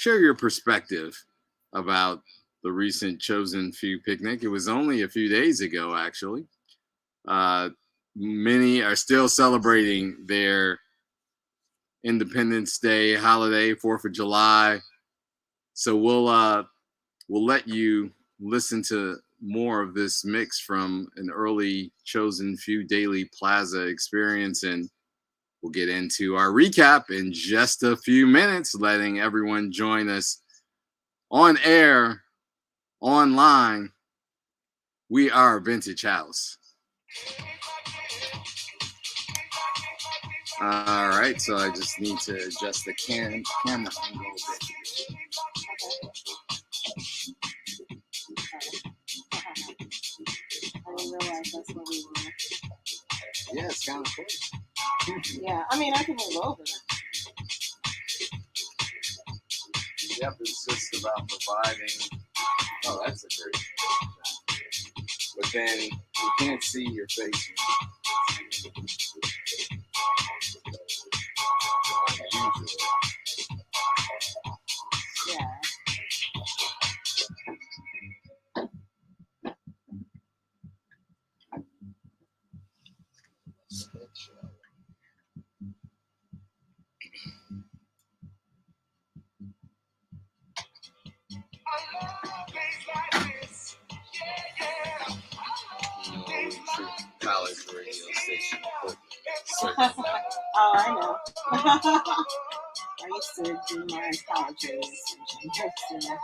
share your perspective about the recent Chosen Few picnic. It was only a few days ago, actually. Uh, Many are still celebrating their Independence Day holiday, 4th of July. So we'll let you listen to more of this mix from an early Chosen Few Daily Plaza experience, and we'll get into our recap in just a few minutes, letting everyone join us on air, online. We are Vintage House. All right, so I just need to adjust the camera angle a bit. I didn't realize that's what we were. Yeah, it's kind of cool. Yeah, I mean, I can move over. Yep, it's just about providing. Oh, that's a great shot. But then you can't see your face. Yeah. College radio station. Oh, I know. I used to do my college radio station.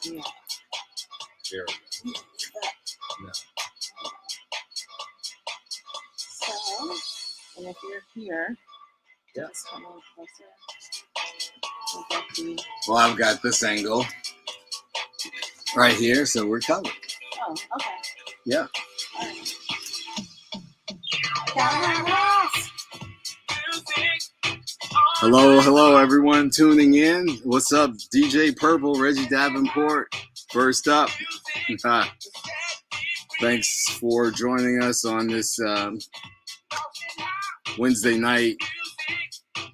So. Yeah. Here we go. Yeah. So, and if you're here, yeah. Just come on closer. Well, I've got this angle right here, so we're covered. Oh, okay. Yeah. All right. Hello, everyone tuning in. What's up, DJ Purple, Reggie Davenport? First up, thanks for joining us on this Wednesday night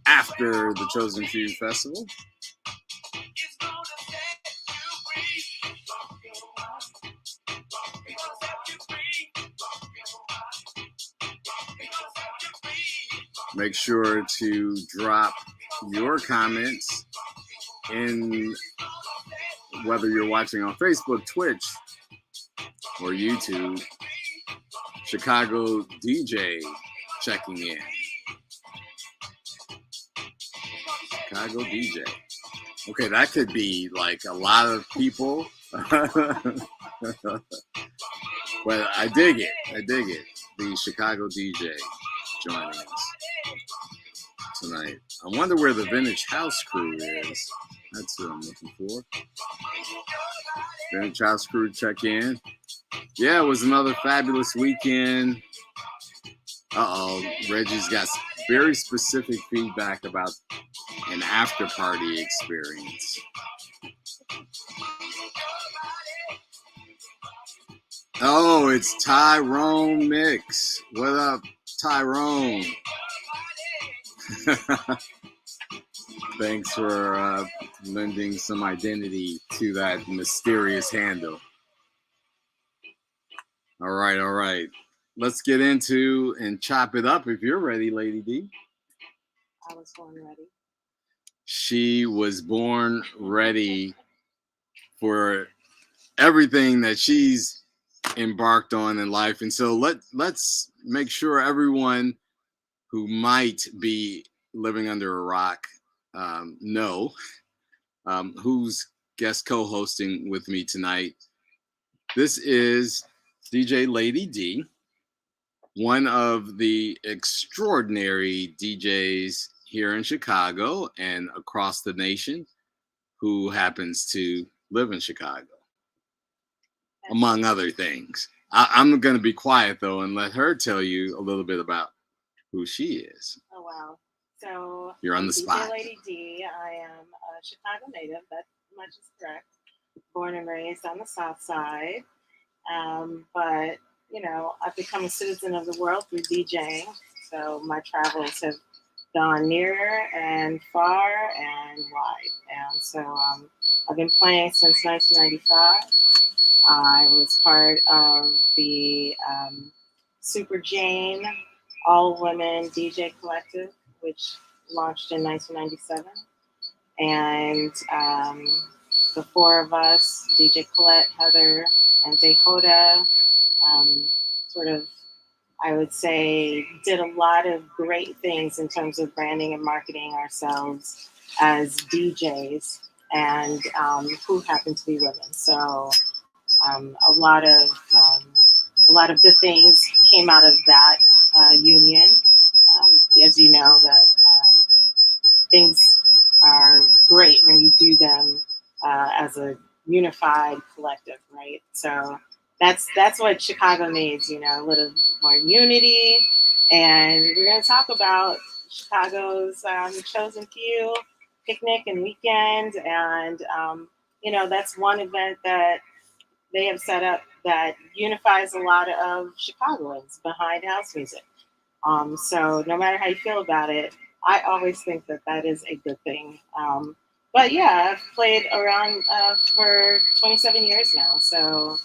after the Chosen Few Festival. Make sure to drop your comments in, whether you're watching on Facebook, Twitch, or YouTube. Chicago DJ checking in. Chicago DJ. Okay, that could be like a lot of people. But I dig it. The Chicago DJ joining us tonight. I wonder where the Vintage House crew is. That's what I'm looking for. Vintage House crew check in. Yeah, it was another fabulous weekend. Reggie's got very specific feedback about an after party experience. Oh, it's Tyrone Mix. What up, Tyrone? Thanks for lending some identity to that mysterious handle. All right. Let's get into and chop it up if you're ready, Lady D. I was born ready. She was born ready for everything that she's embarked on in life. And so let's make sure everyone who might be living under a rock know who's guest co-hosting with me tonight. This is DJ Lady D, one of the extraordinary DJs here in Chicago and across the nation who happens to live in Chicago, among other things. I'm going to be quiet, though, and let her tell you a little bit about who she is. Oh, wow. So you're on the DJ spot. Lady D. I am a Chicago native. That much is correct. Born and raised on the South Side. But you know, I've become a citizen of the world through DJing. So my travels have gone near and far and wide. And so I've been playing since 1995. I was part of the Super Jane All Women DJ Collective, which launched in 1997. And the four of us, DJ Colette, Heather, and Dehoda, sort of, I would say, did a lot of great things in terms of branding and marketing ourselves as DJs, and who happen to be women. So a lot of good things came out of that union. As you know, that things are great when you do them as a unified collective, right? So that's what Chicago needs, you know, a little more unity. And we're going to talk about Chicago's chosen few picnic and weekend, and you know, that's one event that they have set up that unifies a lot of Chicagoans behind house music. So no matter how you feel about it, I always think that that is a good thing. But yeah, I've played around for 27 years now. So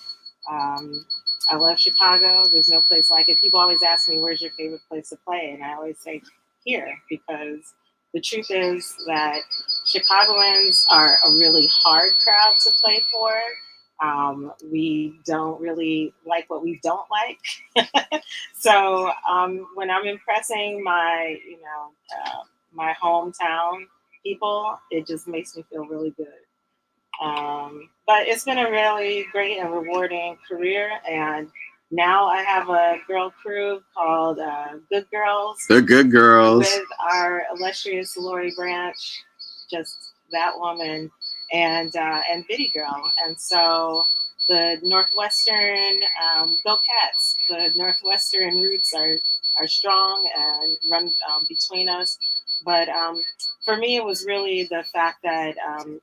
I love Chicago. There's no place like it. People always ask me, where's your favorite place to play? And I always say here, because the truth is that Chicagoans are a really hard crowd to play for. We don't really like what we don't like. So when I'm impressing my, you know, my hometown people, it just makes me feel really good. But it's been a really great and rewarding career, and now I have a girl crew called Good Girls. The Good Girls. With our illustrious Lori Branch, just that woman, and Biddy Girl. And so the Northwestern, go Cats, the Northwestern roots are strong and run between us. But for me, it was really the fact that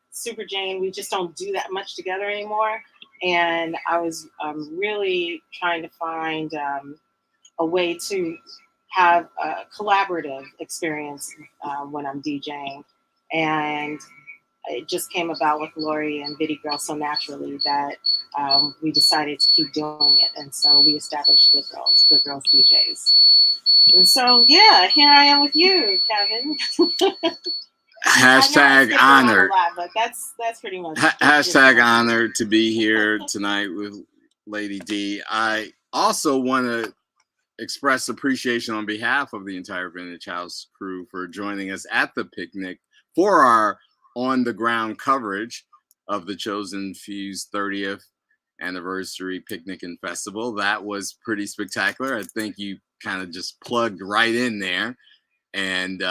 Super Jane, we just don't do that much together anymore. And I was really trying to find a way to have a collaborative experience when I'm DJing. And it just came about with Lori and Biddy Girl so naturally that we decided to keep doing it. And so we established Good Girls DJs. And so, yeah, here I am with you, Kevin. Hashtag honored. But that's pretty much hashtag honored to be here tonight with Lady D. I also want to express appreciation on behalf of the entire Vintage House crew for joining us at the picnic for our on-the-ground coverage of the Chosen Few's 30th anniversary picnic and festival. That was pretty spectacular. I think you kind of just plugged right in there, and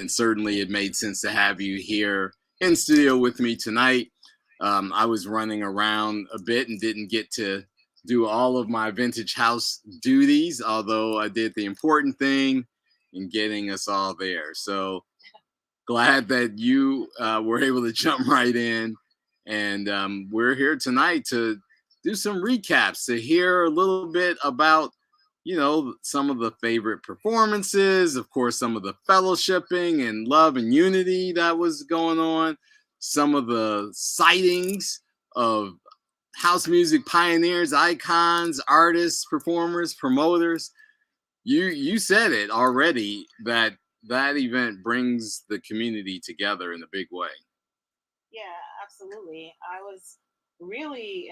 certainly it made sense to have you here in studio with me tonight. I was running around a bit and didn't get to do all of my Vintage House duties, although I did the important thing in getting us all there. So glad that you were able to jump right in, and we're here tonight to do some recaps, to hear a little bit about, you know, some of the favorite performances, of course, some of the fellowshipping and love and unity that was going on, some of the sightings of house music pioneers, icons, artists, performers, promoters. You said it already, that event brings the community together in a big way. Yeah, absolutely. I was really,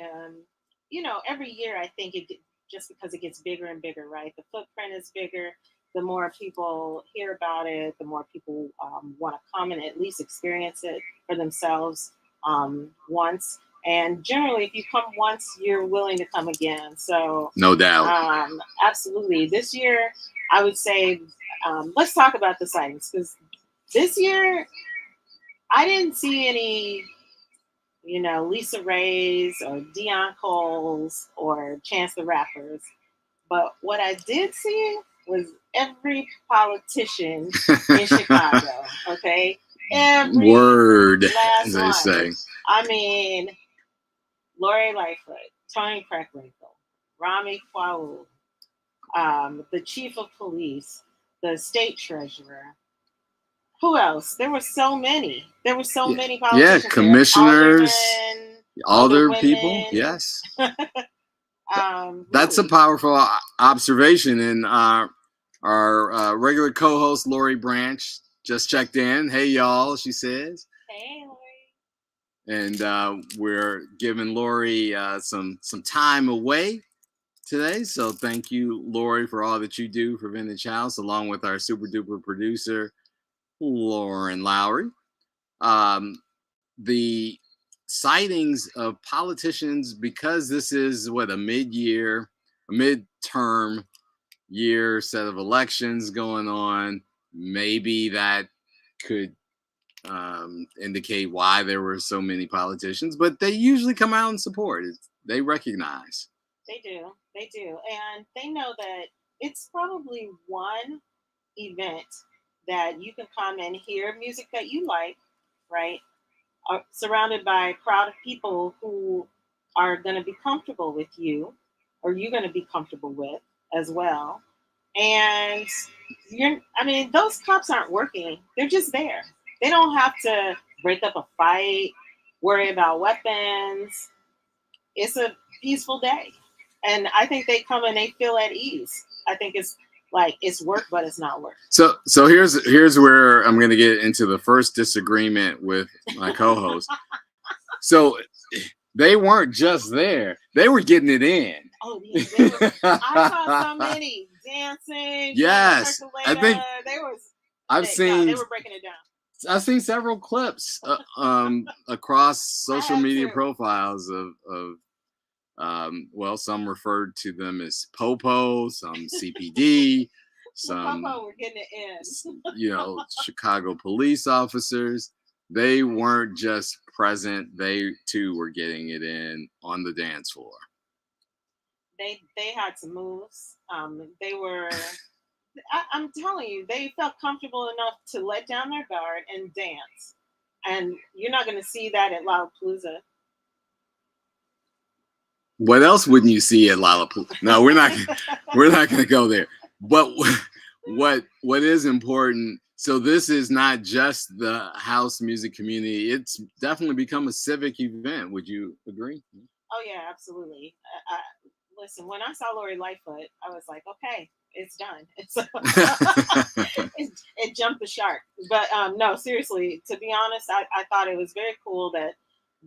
you know, every year I think just because it gets bigger and bigger, right? The footprint is bigger. The more people hear about it, the more people want to come and at least experience it for themselves once. And generally, if you come once, you're willing to come again. So no doubt. Absolutely. This year, I would say, let's talk about the sightings, because this year I didn't see any, you know, Lisa Ray's or Dion Cole's or Chance the Rappers. But what I did see was every politician in Chicago, okay? Every word, last as they one. say. I mean, Lori Lightfoot, Toni Preckwinkle, Rami Kwao, the chief of police, the state treasurer. Who else? There were so many. There were so many politicians. Yeah, commissioners, alder women. people. Yes. That's really. a powerful observation. And our regular co-host Lori Branch just checked in. Hey, y'all, she says. Hey, Lori. And we're giving Lori some time away today. So thank you, Lori, for all that you do for Vintage House, along with our super duper producer, Lauren Lowry. The sightings of politicians, because this is what a midterm year set of elections going on, maybe that could indicate why there were so many politicians, but they usually come out and support it. They recognize. They do. And they know that it's probably one event that you can come and hear music that you like, right? Surrounded by a crowd of people who are going to be comfortable with you, or you're going to be comfortable with as well. And those cops aren't working. They're just there. They don't have to break up a fight, worry about weapons. It's a peaceful day. And I think they come and they feel at ease. I think it's like it's work, but it's not work. So here's where I'm going to get into the first disagreement with my co-host. So they weren't just there; they were getting it in. Oh yeah, I saw so many dancing. Yes, I think they were breaking it down. I've seen several clips across social media profiles of some referred to them as Popo, some CPD, some Popo were getting it in. Chicago police officers. They weren't just present; they too were getting it in on the dance floor. They had some moves. They were. I'm telling you, they felt comfortable enough to let down their guard and dance. And you're not going to see that at Lollapalooza. What else wouldn't you see at Lollapalooza? No, we're not going to go there. But what is important? So this is not just the house music community. It's definitely become a civic event. Would you agree? Oh yeah, absolutely. Listen, when I saw Lori Lightfoot, I was like, okay, it's done. It jumped the shark. But no, seriously, to be honest, I thought it was very cool that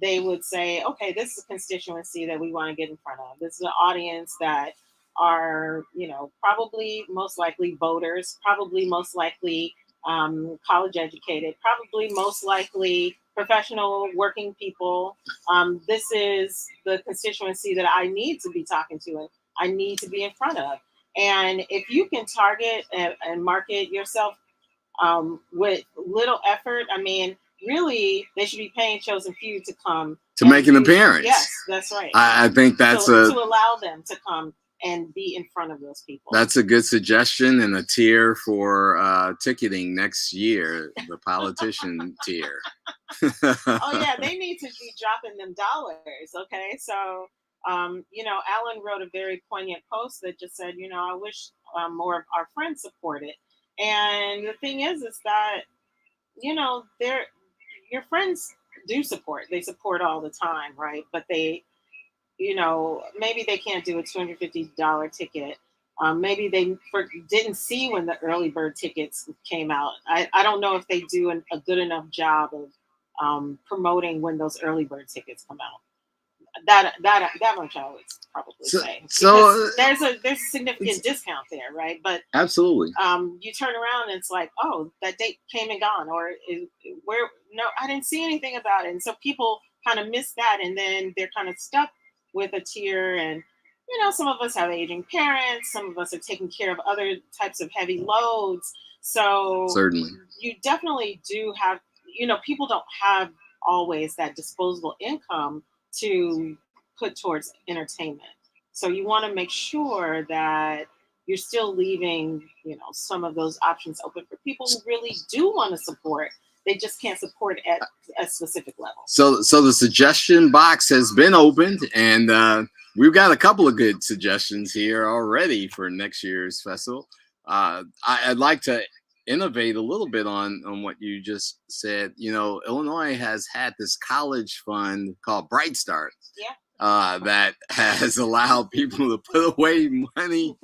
they would say, okay, this is a constituency that we want to get in front of. This is an audience that are, probably most likely voters, probably most likely college educated, probably most likely professional working people. This is the constituency that I need to be talking to and I need to be in front of. And if you can target and market yourself with little effort, really, they should be paying Chosen Few to come to make an appearance. Yes, that's right. I think that's to allow them to come and be in front of those people. That's a good suggestion and a tier for ticketing next year, the politician tier. Oh yeah, they need to be dropping them dollars. Okay, so Alan wrote a very poignant post that just said, I wish more of our friends support it. And the thing is that your friends do support. They support all the time, right? But they, maybe they can't do a $250 ticket. Maybe they didn't see when the early bird tickets came out. I don't know if they do a good enough job of promoting when those early bird tickets come out. That much I would probably say. So there's a significant discount there, right? But absolutely. You turn around and it's like, oh, that date came and gone, or no, I didn't see anything about it, and so people kind of miss that, and then they're kind of stuck with a tier. And some of us have aging parents, some of us are taking care of other types of heavy loads, so certainly you definitely do have. People don't have always that disposable income to put towards entertainment. So you want to make sure that you're still leaving, some of those options open for people who really do want to support. They just can't support at a specific level. So the suggestion box has been opened, and we've got a couple of good suggestions here already for next year's festival. I'd like to innovate a little bit on what you just said. You know, Illinois has had this college fund called Bright Start. Yeah. That has allowed people to put away money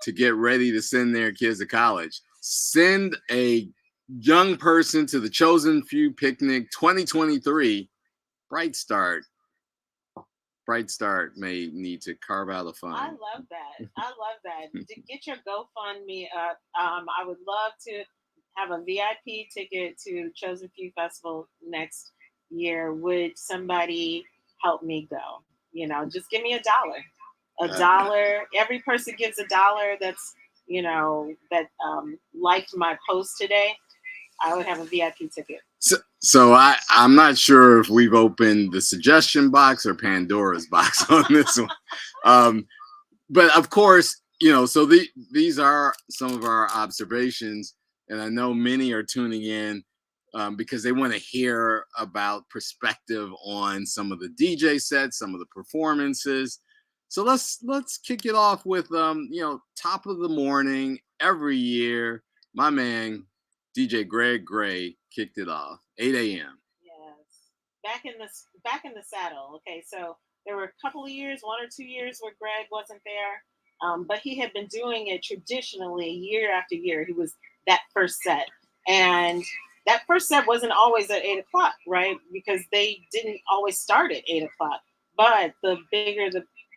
to get ready to send their kids to college. Send a young person to the Chosen Few Picnic 2023. Bright Start. Bright Start may need to carve out a fund. I love that. I love that. To get your GoFundMe up. I would love to have a VIP ticket to Chosen Few Festival next year. Would somebody help me go? You know, just give me $1. $1. Every person gives $1. That's, you know, that liked my post today. I would have a VIP ticket. So I'm not sure if we've opened the suggestion box or Pandora's box on this one. But of course, you know, so these are some of our observations, and I know many are tuning in because they want to hear about perspective on some of the DJ sets, some of the performances. So let's kick it off with you know, top of the morning every year. My man DJ Greg Gray kicked it off 8 a.m. Yes, back in the saddle. Okay, so there were a couple of years, 1 or 2 years, where Greg wasn't there, but he had been doing it traditionally year after year. He was that first set, and that first set wasn't always at 8 o'clock, right? Because they didn't always start at 8 o'clock. But the bigger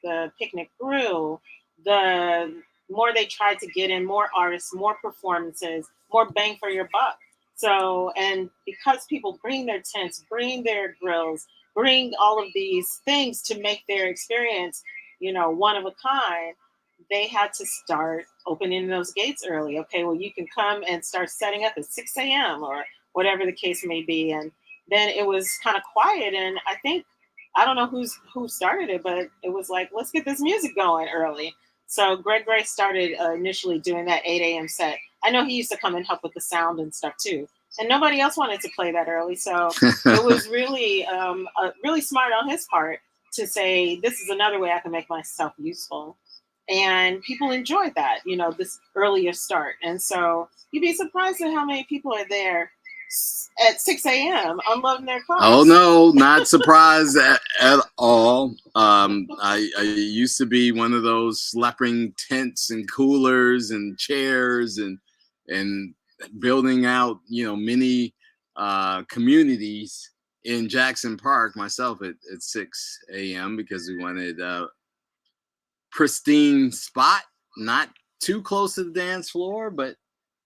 the picnic grew, the more they tried to get in more artists, more performances, more bang for your buck. So, and because people bring their tents, bring their grills, bring all of these things to make their experience, you know, one of a kind, they had to start opening those gates early. Okay, well, you can come and start setting up at 6 a.m. or whatever the case may be. And then it was kind of quiet. And I think, I don't know who started it, but it was like, let's get this music going early. So Greg Gray started initially doing that 8 a.m. set. I know he used to come and help with the sound and stuff too. And nobody else wanted to play that early. So it was really, really smart on his part to say, this is another way I can make myself useful. And people enjoyed that, you know, this earlier start. And so you'd be surprised at how many people are there at 6 a.m. unloading their cars. Oh no, not surprised at all. I used to be one of those sleeping tents and coolers and chairs and building out, you know, many communities in Jackson Park myself at 6 a.m. because we wanted a pristine spot, not too close to the dance floor, but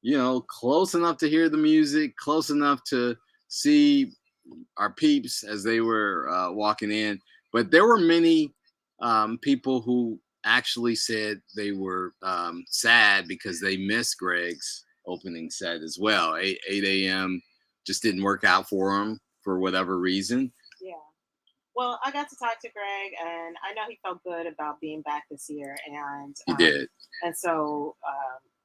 you know, close enough to hear the music, close enough to see our peeps as they were walking in. But there were many people who actually said they were sad because they missed Greg's opening set as well. 8 a.m. just didn't work out for them for whatever reason. Yeah. Well, I got to talk to Greg, and I know he felt good about being back this year. And he did. And so,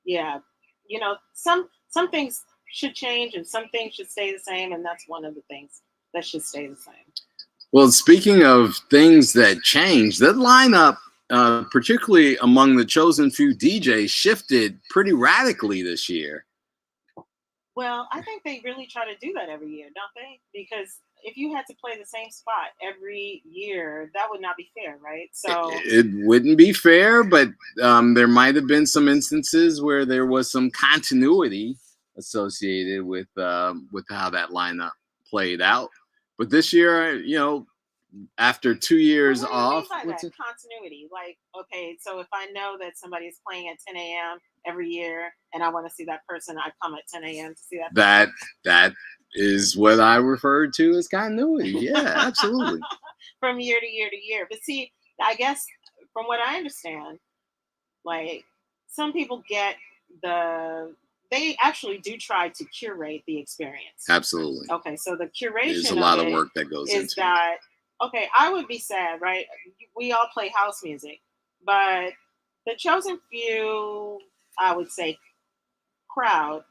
yeah, you know, some things should change and some things should stay the same, and that's one of the things that should stay the same. Well, speaking of things that change, that lineup, particularly among the Chosen Few DJs, shifted pretty radically this year. Well, I think they really try to do that every year, don't they? Because if you had to play the same spot every year, that would not be fair, right? So it wouldn't be fair, but there might have been some instances where there was some continuity associated with how that lineup played out. But this year, you know, after 2 years off, what's that continuity? Like, okay, so if I know that somebody is playing at 10 a.m. every year and I want to see that person, I come at 10 a.m. to see that person. That is what I referred to as continuity. Yeah, absolutely. From year to year to year. But see, I guess from what I understand, like some people they actually do try to curate the experience. Absolutely. Okay, so the curation There's a lot of work that goes into that. Okay, I would be sad, right? We all play house music, but the Chosen Few, I would say, crowd,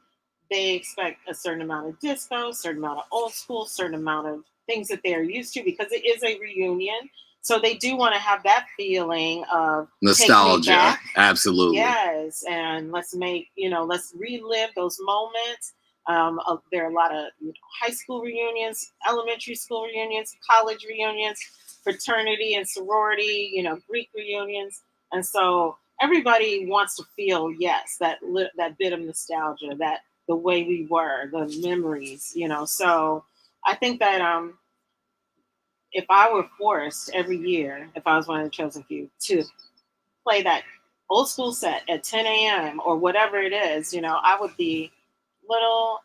they expect a certain amount of disco, certain amount of old school, certain amount of things that they're used to because it is a reunion. So they do want to have that feeling of nostalgia. Absolutely. Yes, and let's relive those moments. There are a lot of high school reunions, elementary school reunions, college reunions, fraternity and sorority, Greek reunions, and so everybody wants to feel that bit of nostalgia, that the way we were, the memories. So I think that if I were forced every year, if I was one of the chosen few, to play that old school set at 10 a.m. or whatever it is, I would be little,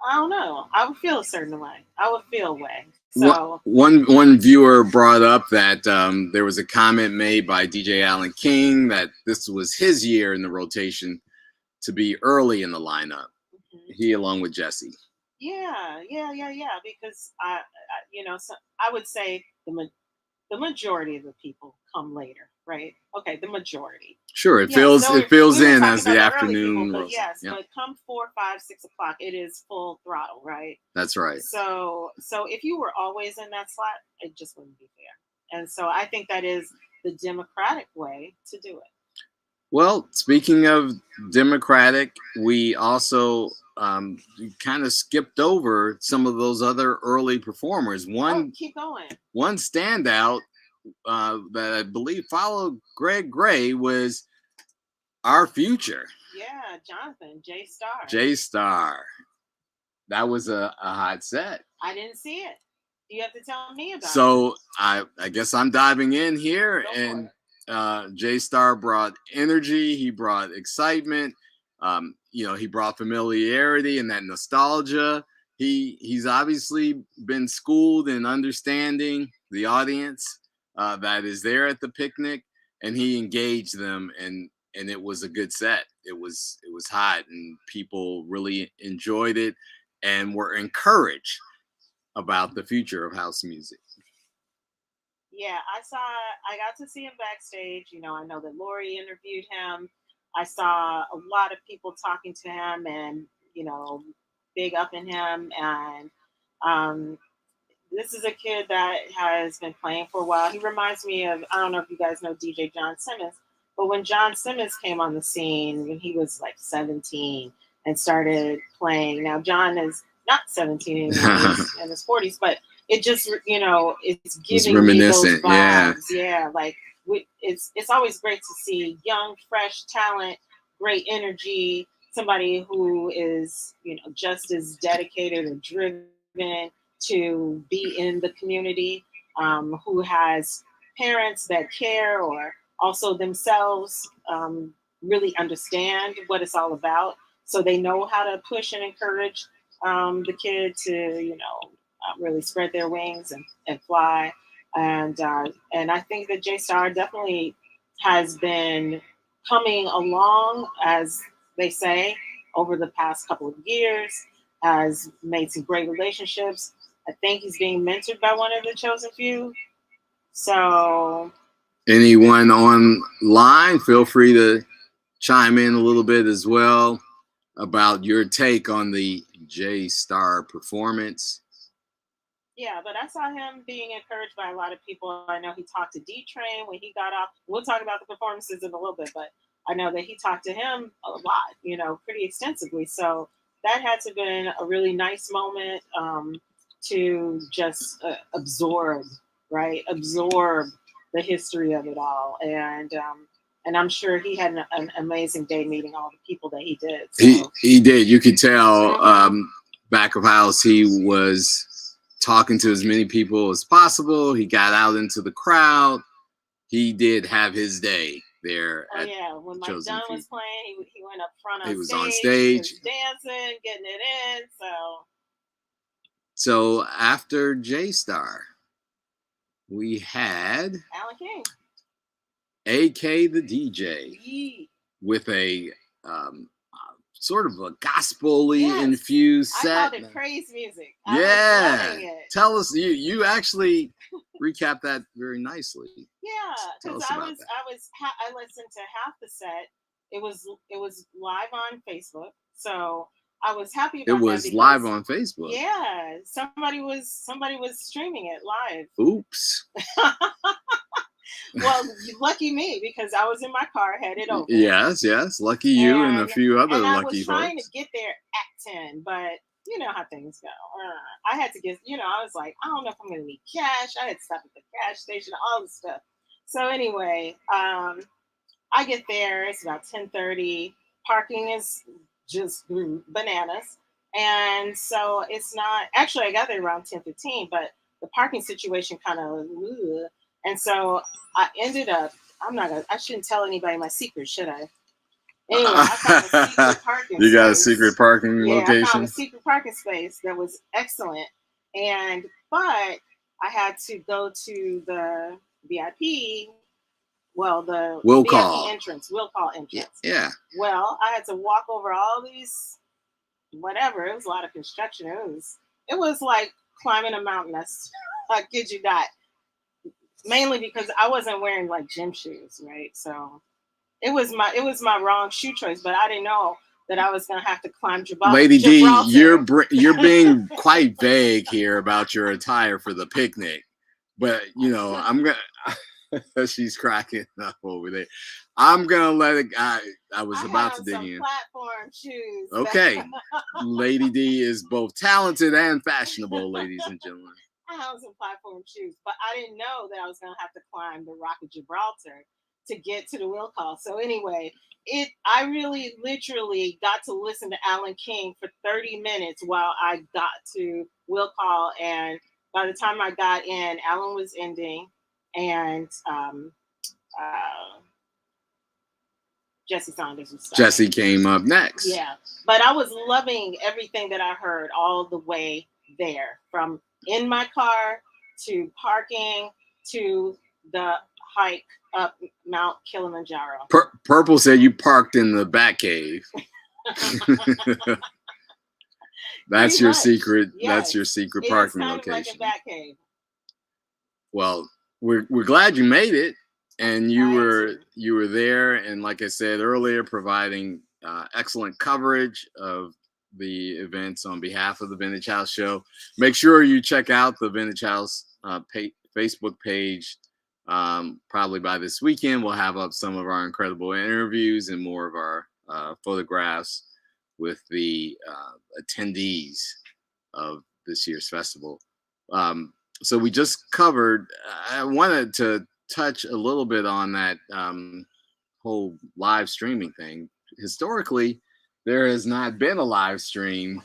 I don't know, I would feel a certain way. I would feel a way. So one viewer brought up that there was a comment made by DJ Alan King that this was his year in the rotation to be early in the lineup. Mm-hmm. He along with Jesse. Yeah. Because so I would say the majority of the people come later, right? Okay, the majority. Sure, it fills in as the afternoon. People, but yes, yeah. But come 4, 5, 6 o'clock, it is full throttle, right? That's right. So if you were always in that slot, it just wouldn't be fair. And so I think that is the democratic way to do it. Well, speaking of democratic, we also kind of skipped over some of those other early performers. Keep going. One standout that I believe followed Greg Gray was Our Future. Yeah, Jonathan, J-Star. J-Star. That was a hot set. I didn't see it. You have to tell me about it. So I guess I'm diving in here. J-Star brought energy. He brought excitement. He brought familiarity and that nostalgia. He's obviously been schooled in understanding the audience that is there at the picnic, and he engaged them, and it was a good set. It was hot, and people really enjoyed it and were encouraged about the future of house music. Yeah, I got to see him backstage. I know that Lori interviewed him. I saw a lot of people talking to him and, big up in him. And this is a kid that has been playing for a while. He reminds me of, I don't know if you guys know DJ John Simmons, but when John Simmons came on the scene when he was like 17 and started playing. Now, John is not 17 anymore, he's in his 40s, but it just, it's giving me those vibes. Yeah, like it's always great to see young, fresh talent, great energy, somebody who is, just as dedicated or driven to be in the community, who has parents that care or also themselves really understand what it's all about. So they know how to push and encourage the kid to, really spread their wings and fly. And I think that J-Star definitely has been coming along, as they say, over the past couple of years, has made some great relationships. I think he's being mentored by one of the chosen few. So anyone online, feel free to chime in a little bit as well about your take on the J-Star performance. Yeah, but I saw him being encouraged by a lot of people. I know he talked to D-Train when he got off. We'll talk about the performances in a little bit, but I know that he talked to him a lot, pretty extensively. So that had to have been a really nice moment to just absorb the history of it all. And I'm sure he had an amazing day meeting all the people that he did. So. He did. You could tell back of house he was talking to as many people as possible. He got out into the crowd. He did have his day there. When Mike Dunn was playing, he went up front on stage. He was on stage. He was dancing, getting it in. So after J-Star, we had Alan King, AK the DJ, with a sort of a gospel-y infused set. I called it praise music. I was loving it. Tell us, you actually recapped that very nicely. Yeah, because I listened to half the set. It was live on Facebook, so I was happy It about that was because live on Facebook. yeah, somebody was streaming it live. Oops. Well, lucky me because I was in my car headed over. Yes. Lucky you and a few other and I lucky was trying folks. to get there at 10, but you know how things go. I had to get, I was like, I don't know if I'm going to need cash. I had to stop at the cash station, all this stuff. So anyway, I get there. It's about 10:30. Parking is just bananas. And so it's not, actually, I got there around 10:15, but the parking situation kind of, and so I ended up, I shouldn't tell anybody my secret, should I? Anyway, I found a secret parking You got a space. secret parking Yeah, I found location? a secret parking space that was excellent. But I had to go to the VIP, well, the Will VIP call entrance, will call entrance. Yeah. Well, I had to walk over all these, whatever. It was a lot of construction. It was like climbing a mountain. I kid you not. Mainly because I wasn't wearing like gym shoes, right? So it was my wrong shoe choice, but I didn't know that I was gonna have to climb Gibraltar. Lady D, you're being quite vague here about your attire for the picnic, but I'm gonna. She's cracking up over there. I'm gonna let it. I was about to dig in. Platform shoes. Okay, Lady D is both talented and fashionable, ladies and gentlemen. I have some platform shoes, but I didn't know that I was gonna have to climb the Rock of Gibraltar to get to the will call. So anyway, I really literally got to listen to Alan King for 30 minutes while I got to will call, and by the time I got in, Alan was ending, and Jesse Saunders was starting. Jesse came up next. Yeah, but I was loving everything that I heard all the way there, from in my car to parking to the hike up Mount Kilimanjaro. Purple said you parked in the Bat Cave. That's your secret. Yes. That's your secret parking location. Like a Bat Cave. Well, we're glad you made it, and you were there, and like I said earlier, providing excellent coverage of the events on behalf of the Vintage House Show. Make sure you check out the Vintage House Facebook page. Probably by this weekend, we'll have up some of our incredible interviews and more of our photographs with the attendees of this year's festival. So we just covered, I wanted to touch a little bit on that whole live streaming thing. Historically, there has not been a live stream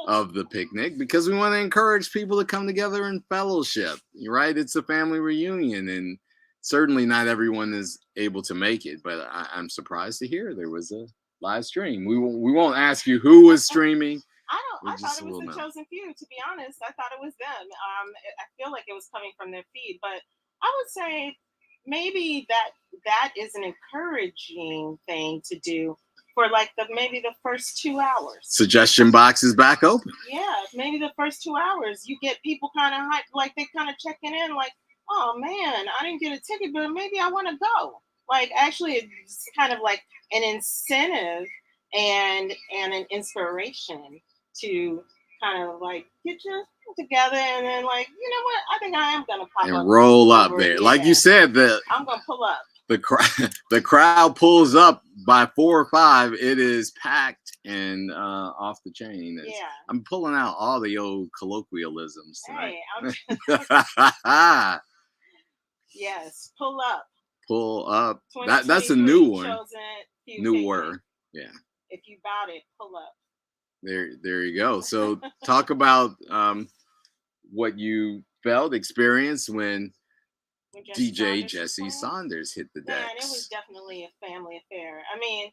of the picnic because we want to encourage people to come together in fellowship, right? It's a family reunion, and certainly not everyone is able to make it, but I'm surprised to hear there was a live stream. We won't ask you who was streaming. I thought it was the chosen few, to be honest. I thought it was them. I feel like it was coming from their feed, but I would say maybe that is an encouraging thing to do for like maybe the first 2 hours. Suggestion box is back open. Yeah, maybe the first 2 hours you get people kind of hyped, like they kind of checking in, like, oh man, I didn't get a ticket, but maybe I want to go. Like actually, it's kind of like an incentive and an inspiration to kind of like get your together, and then like, you know what, I think I am gonna pop and up roll up there. Yeah. Like you said, I'm gonna pull up. The crowd pulls up by 4 or 5. It is packed and off the chain. I'm pulling out all the old colloquialisms tonight. Hey, yes, pull up. Pull up. That's a new one. Newer. Yeah. If you bout it, pull up. There you go. So talk about what you felt, experienced when DJ Jesse Saunders hit the decks. Man, it was definitely a family affair. I mean,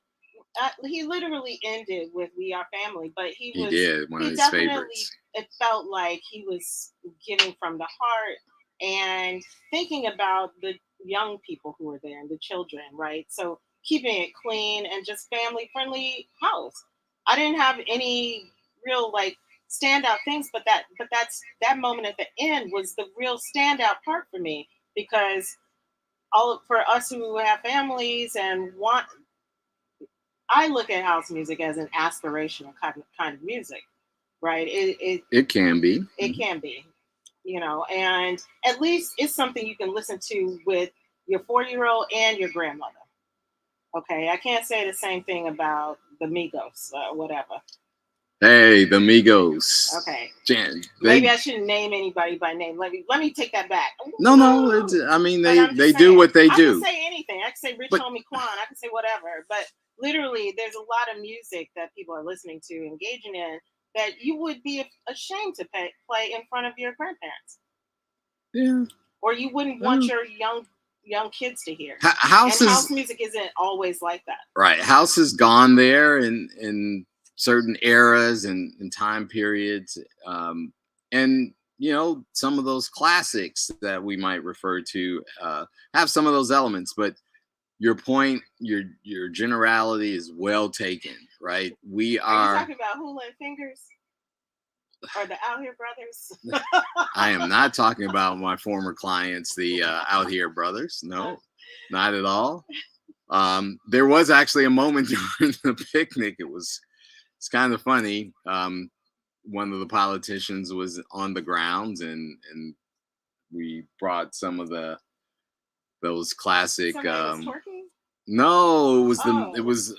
he literally ended with "We Are Family," but he did one of his favorites. It felt like he was giving from the heart and thinking about the young people who were there and the children, right? So keeping it clean and just family-friendly house. I didn't have any real like standout things, but that moment at the end was the real standout part for me, because for us who have families and want I look at house music as an aspirational kind of music, right? It can be. It can be, and at least it's something you can listen to with your 4-year-old and your grandmother. Okay, I can't say the same thing about the Migos, whatever. Hey, the Migos. Okay. Jan, Maybe I shouldn't name anybody by name. Let me take that back. No. I mean, they do what they do. I can say anything. I can say Rich Homie Quan. I can say whatever. But literally, there's a lot of music that people are listening to, engaging in, that you would be ashamed to play in front of your grandparents. Yeah. Or you wouldn't want your young kids to hear. House music isn't always like that. Right. House has gone there in certain eras and time periods. And some of those classics that we might refer to have some of those elements, but your point, your generality is well taken, right? We are you talking about Hula and Fingers or the Out Here Brothers? I am not talking about my former clients, the Out Here Brothers. No, not at all. There was actually a moment during the picnic. It's kind of funny. One of the politicians was on the grounds, and we brought some of those classic. No, it was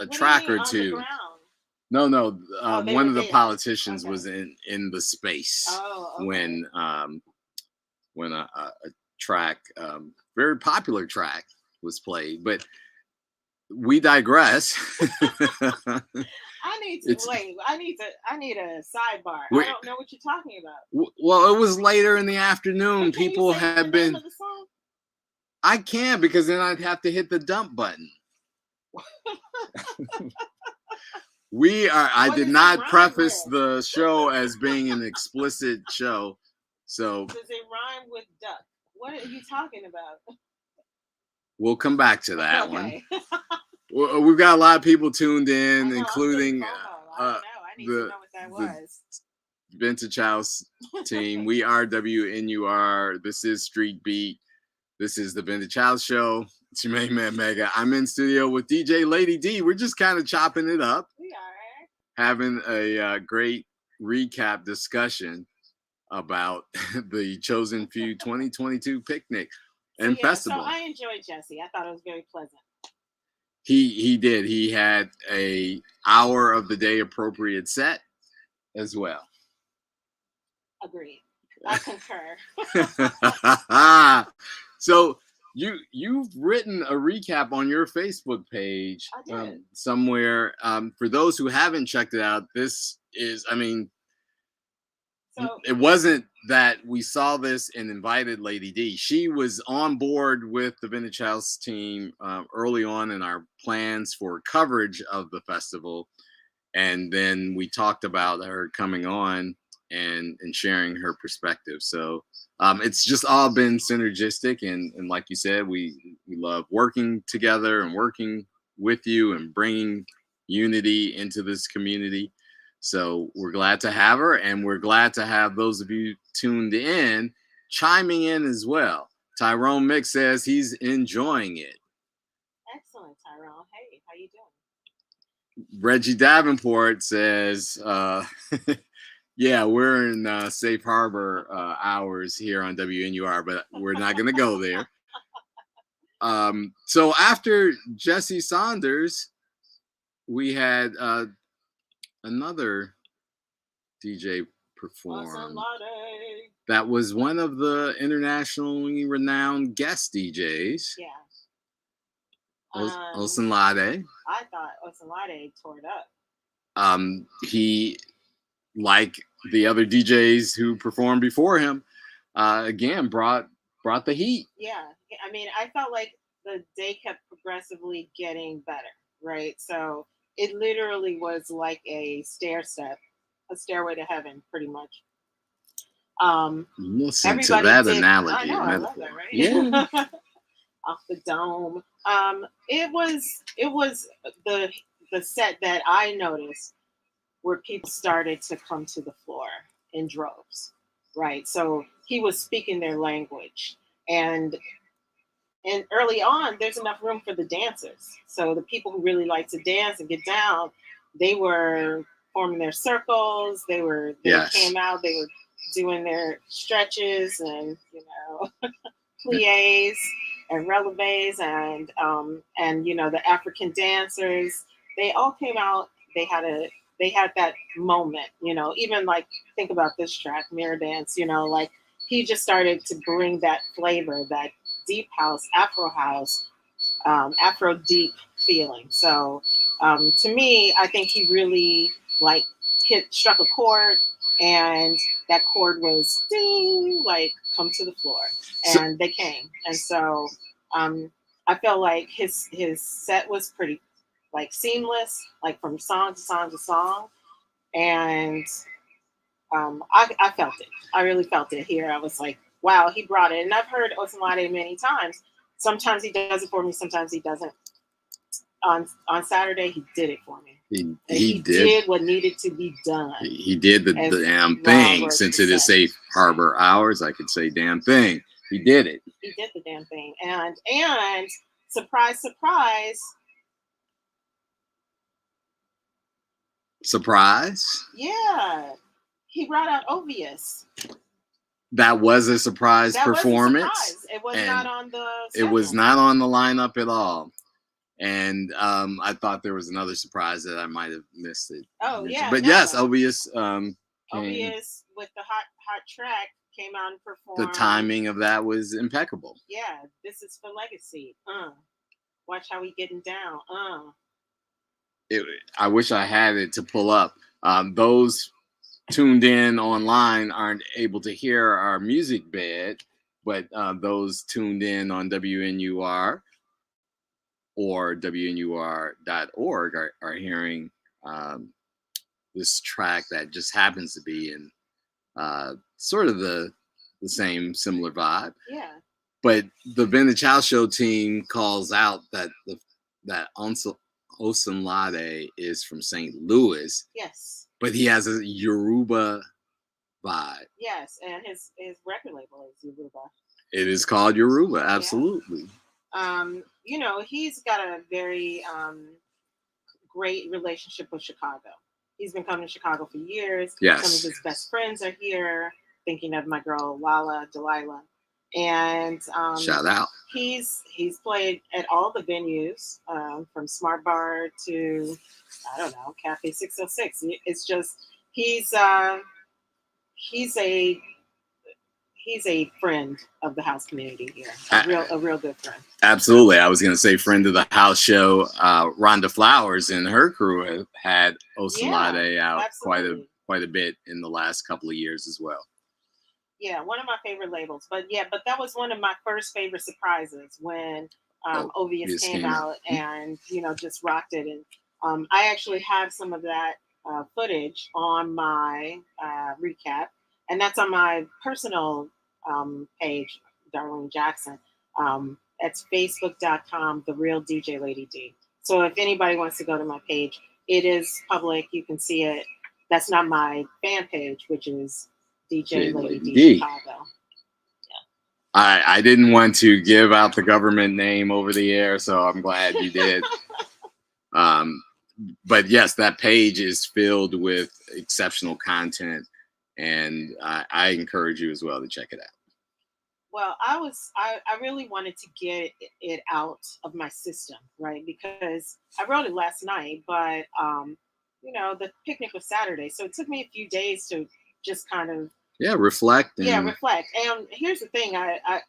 a track or two. No. One of the politicians was in the space when a track, very popular track, was played. But we digress. I need a sidebar. I don't know what you're talking about. Well, it was later in the afternoon. People had been. I can't, because then I'd have to hit the dump button. I did not preface the show as being an explicit show. So does it rhyme with duck? What are you talking about? We'll come back to that one. We've got a lot of people tuned in, including the Vintage House team. We are WNUR. This is Street Beat. This is the Vintage House Show. It's your main man, Mega. I'm in studio with DJ Lady D. We're just kind of chopping it up. We are having a great recap discussion about the Chosen Few 2022 picnic and festival. So I enjoyed Jesse. I thought it was very pleasant. He did. He had a hour of the day appropriate set as well. Agreed. I concur. So you've written a recap on your Facebook page somewhere. For those who haven't checked it out, this is, it wasn't that we saw this and invited Lady D. She was on board with the Vintage House team early on in our plans for coverage of the festival. And then we talked about her coming on and sharing her perspective. So it's just all been synergistic. And like you said, we love working together and working with you and bringing unity into this community. So we're glad to have her, and we're glad to have those of you tuned in chiming in as well. Tyrone Mick says he's enjoying it. Excellent, Tyrone. Hey, how you doing? Reggie Davenport says, yeah, we're in safe harbor hours here on WNUR, but we're not going to go there. So after Jesse Saunders, we had another DJ perform. That was one of the internationally renowned guest DJs. Yeah. Osunlade. I thought Osunlade tore it up. He, like the other DJs who performed before him, again brought the heat. Yeah, I felt like the day kept progressively getting better, right? So it literally was like a stairway to heaven, pretty much. Listen to that analogy. I know, I love that, right? Yeah. Off the dome. It was the set that I noticed where people started to come to the floor in droves, right? So he was speaking their language, and and early on, there's enough room for the dancers. So the people who really like to dance and get down, they were forming their circles. They Yes. came out. They were doing their stretches and plies and releves and the African dancers. They all came out. They had that moment. Even like think about this track, Mirror Dance. Like he just started to bring that flavor, that deep house, Afro deep feeling. So to me, I think he really like struck a chord, and that chord was ding, like come to the floor, and they came, and so I felt like his set was pretty like seamless, like from song to song to song, and I felt it. I really felt it here. I was like, wow, he brought it. And I've heard Osunlade many times. Sometimes he does it for me, sometimes he doesn't. On Saturday, he did it for me. He did what needed to be done. He did the damn thing. Since it is safe harbor hours, I could say damn thing. He did it. He did the damn thing. And surprise, surprise. Surprise? Yeah. He brought out Obvious. That was a surprise performance. It was not on the schedule. It was not on the lineup at all. And I thought there was another surprise that I might have missed it. Oh yeah. But yes, Obvious Obvious with the hot track came out and performed. The timing of that was impeccable. Yeah, this is for Legacy. Watch how we getting down. I wish I had it to pull up. Those tuned in online aren't able to hear our music bed, but those tuned in on WNUR or WNUR.org are hearing this track that just happens to be in sort of the same similar vibe. Yeah. But the Vintage House Show team calls out that Osunlade is from St. Louis. Yes. But he has a Yoruba vibe. Yes, and his record label is Yoruba. It is called Yoruba, absolutely. Yeah. He's got a very great relationship with Chicago. He's been coming to Chicago for years. Yes. Some of his best friends are here. Thinking of my girl Delilah. And shout out. He's played at all the venues, from Smart Bar to Cafe 606. It's just he's a friend of the house community here. A real good friend. Absolutely. I was going to say friend of the house show. Rhonda Flowers and her crew have had Osunlade out quite a bit in the last couple of years as well. Yeah, one of my favorite labels. But that was one of my first favorite surprises when Obvious came out and just rocked it. And I actually have some of that footage on my recap, and that's on my personal page, Darlene Jackson. It's facebook.com, The Real DJ Lady D. So if anybody wants to go to my page, it is public. You can see it. That's not my fan page, which is DJ Lady D Chicago. Yeah. I didn't want to give out the government name over the air, so I'm glad you did. But yes, that page is filled with exceptional content, and I encourage you as well to check it out. Well, I really wanted to get it out of my system, right? Because I wrote it last night, but the picnic was Saturday, so it took me a few days to just kind of reflect. Reflect. And here's the thing: I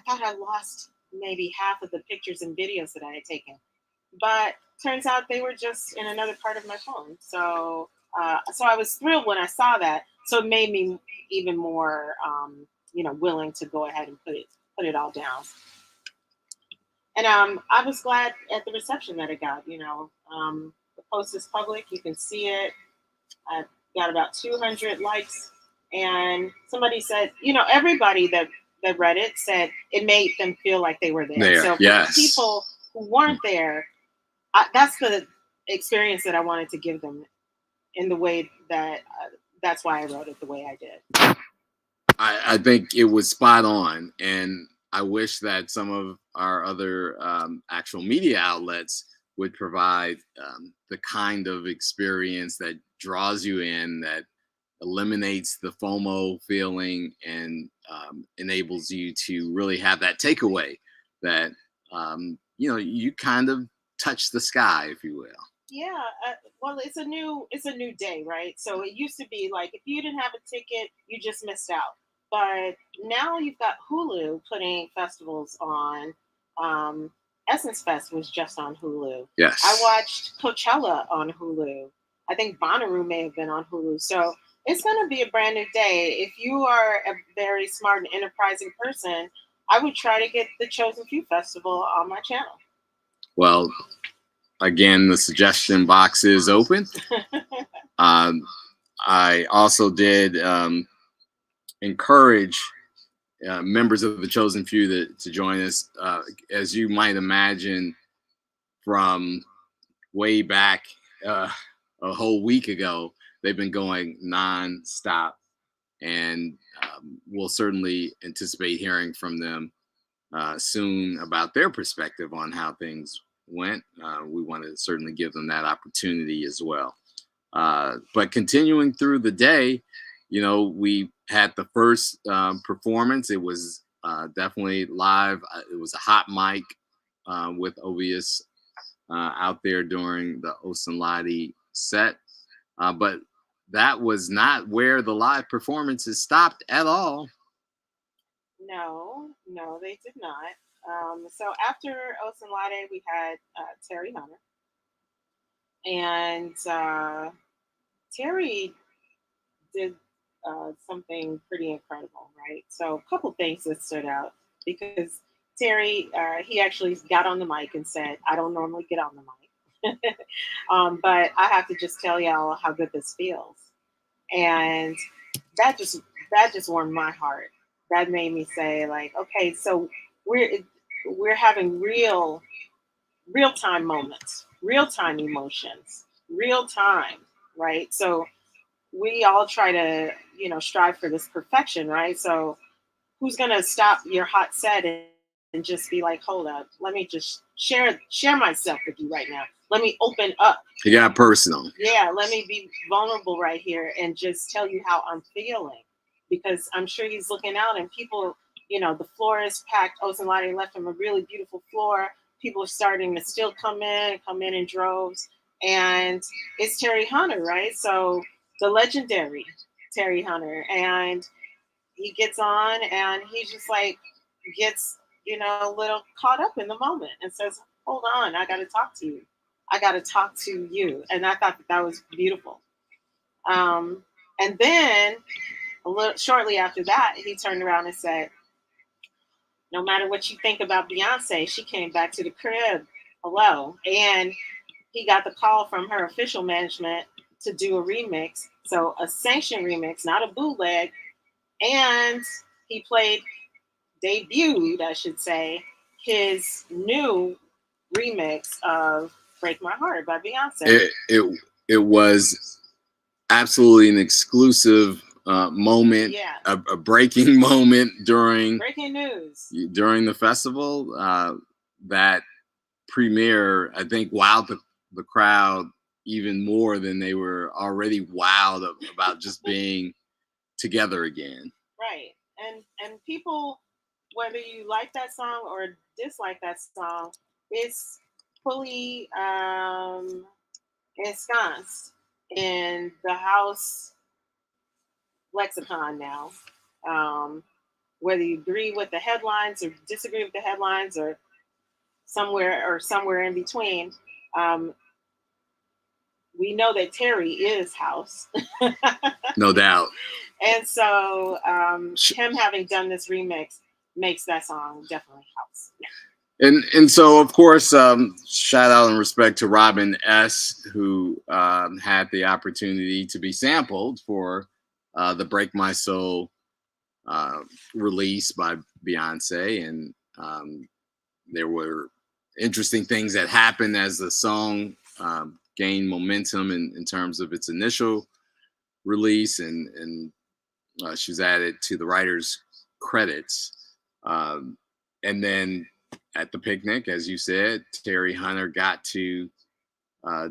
thought I lost maybe half of the pictures and videos that I had taken, but turns out they were just in another part of my phone. So I was thrilled when I saw that. So it made me even more, willing to go ahead and put it all down. And I was glad at the reception that it got. The post is public; you can see it. I got about 200 likes, and somebody said, everybody that read it said it made them feel like they were there. So for people who weren't there, that's the experience that I wanted to give them in the way that that's why I wrote it the way I did. I think it was spot on. And I wish that some of our other actual media outlets would provide the kind of experience that draws you in, that eliminates the FOMO feeling, and enables you to really have that takeaway that you kind of touch the sky, if you will. Yeah, well, it's a new day, right? So it used to be like if you didn't have a ticket, you just missed out. But now you've got Hulu putting festivals on. Um, Essence Fest was just on Hulu. I Yes. watched Coachella on Hulu. I think Bonnaroo may have been on Hulu. So it's going to be a brand new day. If you are a very smart and enterprising person, I would try to get the Chosen Few Festival on my channel. Well, again, the suggestion box is open. I also did encourage members of the Chosen Few to join us. As you might imagine, from way back a whole week ago, they've been going non-stop, and we'll certainly anticipate hearing from them soon about their perspective on how things went. We want to certainly give them that opportunity as well. But continuing through the day, we had the first performance. It was definitely live. It was a hot mic with Obvious out there during the Osunlade set. But that was not where the live performances stopped at all. No, they did not. So after Osunlade, we had Terry Hunter, and Terry did something pretty incredible, right? So a couple things that stood out because Terry, he actually got on the mic and said, "I don't normally get on the mic, but I have to just tell y'all how good this feels," and that just that just warmed my heart. That made me say, like, okay, so we're we're having real time moments, real time emotions, real time, right? So we all try to, strive for this perfection, right? So who's gonna stop your hot set and just be like, hold up, let me just share myself with you right now. Let me open up. It got personal. Yeah, let me be vulnerable right here and just tell you how I'm feeling. Because I'm sure he's looking out and people, the floor is packed. Osunlade left him a really beautiful floor. People are starting to still come in droves. And it's Terry Hunter, right? So the legendary Terry Hunter. And he gets on and he just like gets, a little caught up in the moment and says, hold on, I got to talk to you. I got to talk to you. And I thought that was beautiful. And then a little shortly after that, he turned around and said, no matter what you think about Beyonce, she came back to the crib. Hello. And he got the call from her official management to do a remix. So a sanctioned remix, not a bootleg. And he debuted, I should say, his new remix of Break My Heart by Beyonce. It was absolutely an exclusive moment, Yeah. a breaking moment breaking news during the festival. That premiere, I think, wowed the crowd even more than they were already wowed about just being together again. Right. And people, whether you like that song or dislike that song, it's fully ensconced in the house lexicon now. Whether you agree with the headlines or disagree with the headlines or somewhere in between, we know that Terry is house. No doubt. And so him having done this remix makes that song definitely house. And so, of course, shout out and respect to Robin S., who had the opportunity to be sampled for the Break My Soul release by Beyonce. And there were interesting things that happened as the song gained momentum in terms of its initial release, and she was added to the writer's credits. And then at the picnic, as you said, Terry Hunter got to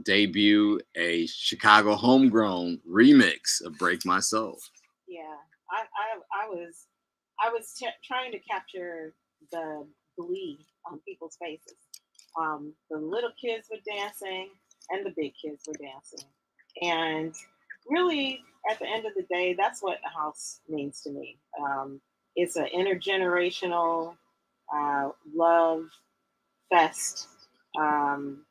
debut a Chicago homegrown remix of "Break My Soul." Yeah, I was trying to capture the glee on people's faces. The little kids were dancing, and the big kids were dancing, and really, at the end of the day, that's what a house means to me. It's an intergenerational love fest. Um,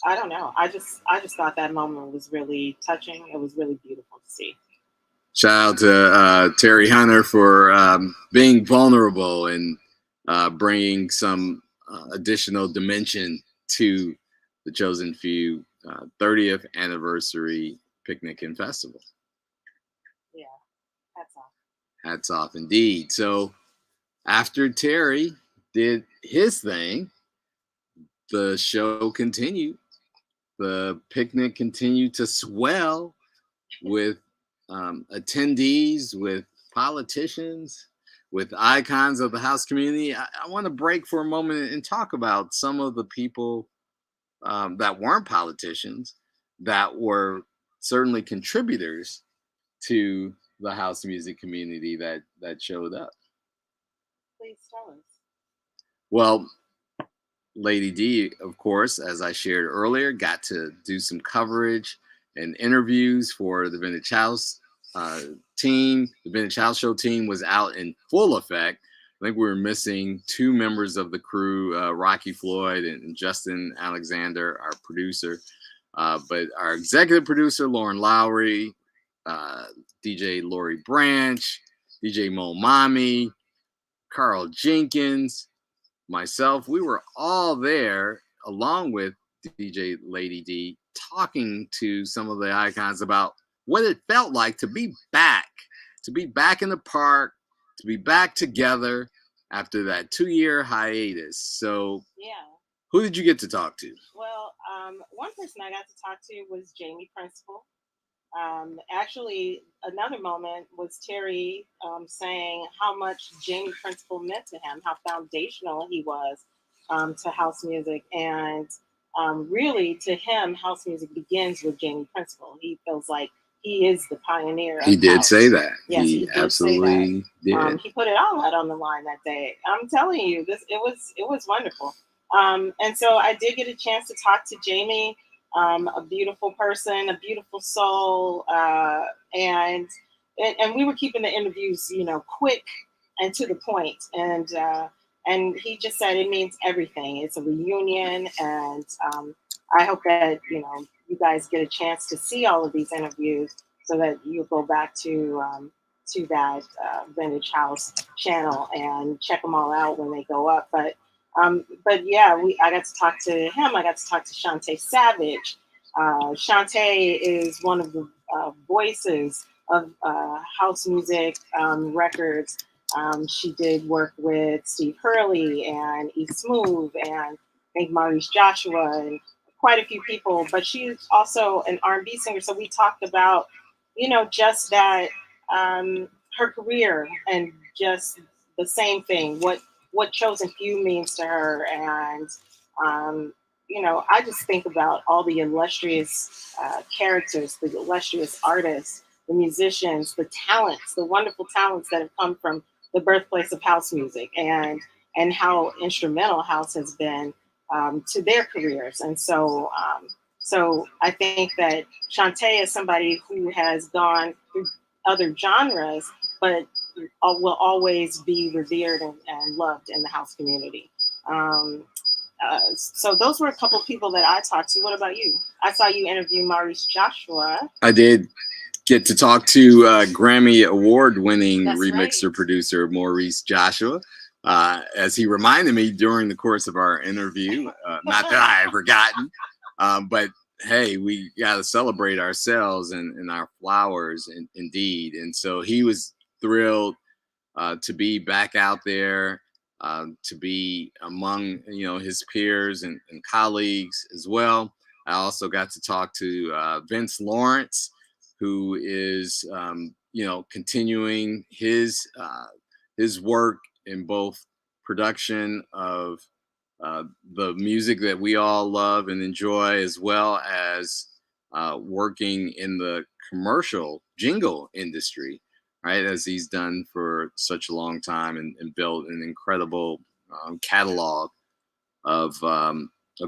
I don't know. I just thought that moment was really touching. It was really beautiful to see. Shout out to Terry Hunter for being vulnerable and bringing some additional dimension to the Chosen Few 30th anniversary picnic and festival. Yeah, that's all. Hats off indeed. So after Terry did his thing, the show continued. The picnic continued to swell with attendees, with politicians, with icons of the house community. I want to break for a moment and talk about some of the people that weren't politicians, that were certainly contributors to the house music community that showed up. Please tell us. Well, Lady D, of course, as I shared earlier, got to do some coverage and interviews for the Vintage House team. The Vintage House Show team was out in full effect. I think we were missing two members of the crew, Rocky Floyd and Justin Alexander, our producer. But our executive producer, Lauren Lowry, DJ Lori Branch, DJ Mo Mami, Carl Jenkins, myself, we were all there along with DJ Lady D, talking to some of the icons about what it felt like to be back in the park, to be back together after that 2-year hiatus. So Yeah. who did you get to talk to? Well, one person I got to talk to was Jamie Principle. Actually, another moment was Terry saying how much Jamie Principle meant to him, how foundational he was to house music. And really, to him, house music begins with Jamie Principle. He feels like he is the pioneer of He did house. say that. Yes, he did absolutely did. He put it all out on the line that day. I'm telling you, it was wonderful. And so I did get a chance to talk to Jamie, a beautiful person, a beautiful soul, and we were keeping the interviews, quick and to the point. And he just said it means everything. It's a reunion, and I hope that you guys get a chance to see all of these interviews so that you'll go back to that Vintage House channel and check them all out when they go up. But yeah, I got to talk to him. I got to talk to Shantae Savage. Shantae is one of the voices of house music records. She did work with Steve Hurley and E Smooth and I think Maurice Joshua and quite a few people. But she's also an R&B singer. So we talked about, just that her career and just the same thing. What Chosen Few means to her, and I just think about all the illustrious characters, the illustrious artists, the musicians, the talents, the wonderful talents that have come from the birthplace of house music, and how instrumental house has been to their careers. And so I think that Shantae is somebody who has gone through other genres, but will always be revered and loved in the house community. So those were a couple of people that I talked to. What about you? I saw you interview Maurice Joshua. I did get to talk to Grammy Award-winning remixer producer Maurice Joshua. As he reminded me during the course of our interview, not that I had forgotten, but hey, we got to celebrate ourselves and our flowers, indeed. And so he was thrilled to be back out there, to be among his peers and colleagues as well. I also got to talk to Vince Lawrence, who is continuing his work in both production of the music that we all love and enjoy, as well as working in the commercial jingle industry, right? As he's done for such a long time, and built an incredible catalog of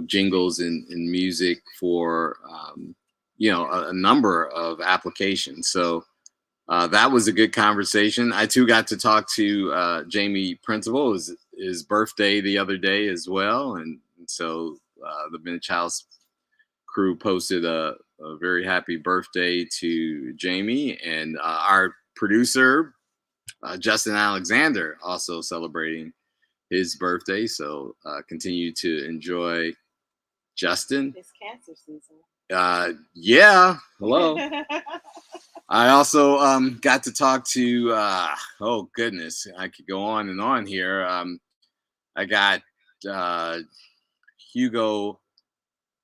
jingles and music for a number of applications. So that was a good conversation. I too got to talk to Jamie Principal. It was his birthday the other day as well, and so the Vintage House crew posted a very happy birthday to Jamie, and our producer Justin Alexander also celebrating his birthday. So continue to enjoy Justin. It's cancer season. Yeah. Hello. I also got to talk to oh goodness, I could go on and on here. I got Hugo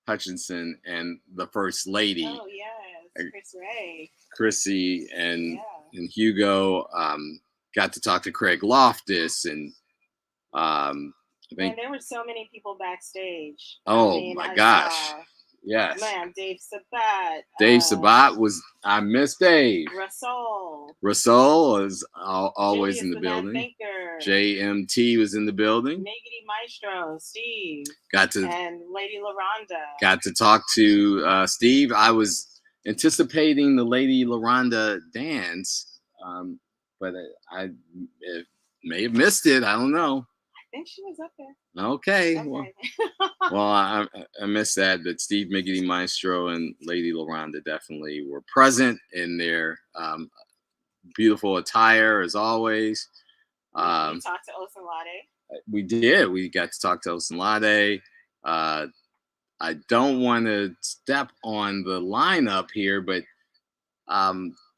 Hutchinson and the First Lady. Oh yes, Chris Ray. Chrissy and Hugo got to talk to Craig Loftus, and I think there were so many people backstage. Oh my gosh. Yes. Man, Dave Sabat. Dave Sabat was, I miss Dave. Rasul is always Jay in the is building. JMT was in the building. Miggity Maestro, Steve. And Lady LaRonda. Got to talk to Steve. I was anticipating the Lady LaRonda dance, but I may have missed it. I don't know. I think she was up there. Okay. Well, I missed that, but Steve Miggity Maestro and Lady LaRonda definitely were present in their beautiful attire, as always. We talked to Osunlade. We did. We got to talk to Osunlade. I don't want to step on the lineup here, but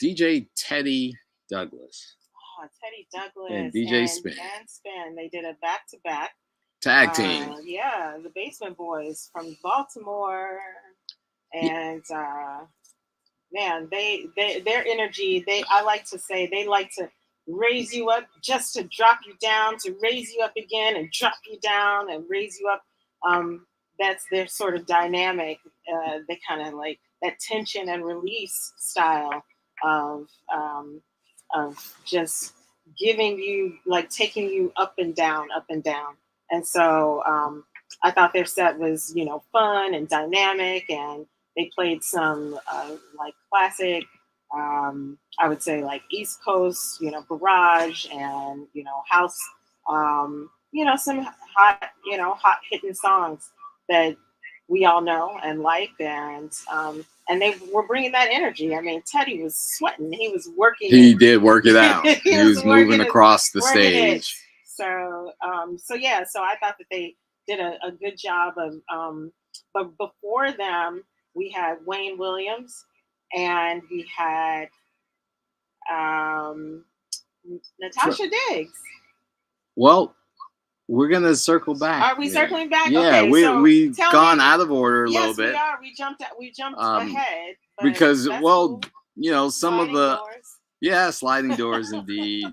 DJ Teddy Douglas. Teddy Douglas and DJ Spin. And Spin. They did a back-to-back tag team. The Basement Boys from Baltimore, and man, their energy. I like to say they like to raise you up just to drop you down, to raise you up again and drop you down and raise you up. That's their sort of dynamic. They kind of like that tension and release style of just giving you, like taking you up and down. And so I thought their set was, fun and dynamic, and they played some like classic, I would say like East Coast, garage and, house, some hot hitting songs that we all know and like, and they were bringing that energy. I mean, Teddy was sweating. He was working. He did work it out. he was moving across the stage. So I thought that they did a good job of, but before them, we had Wayne Williams, and we had Natasha Diggs. Well, we're gonna circle back. Are we circling back? Yeah, okay, we've gone out of order a little bit. Yes, we are. We jumped ahead because cool. Some sliding of the doors. Sliding doors indeed,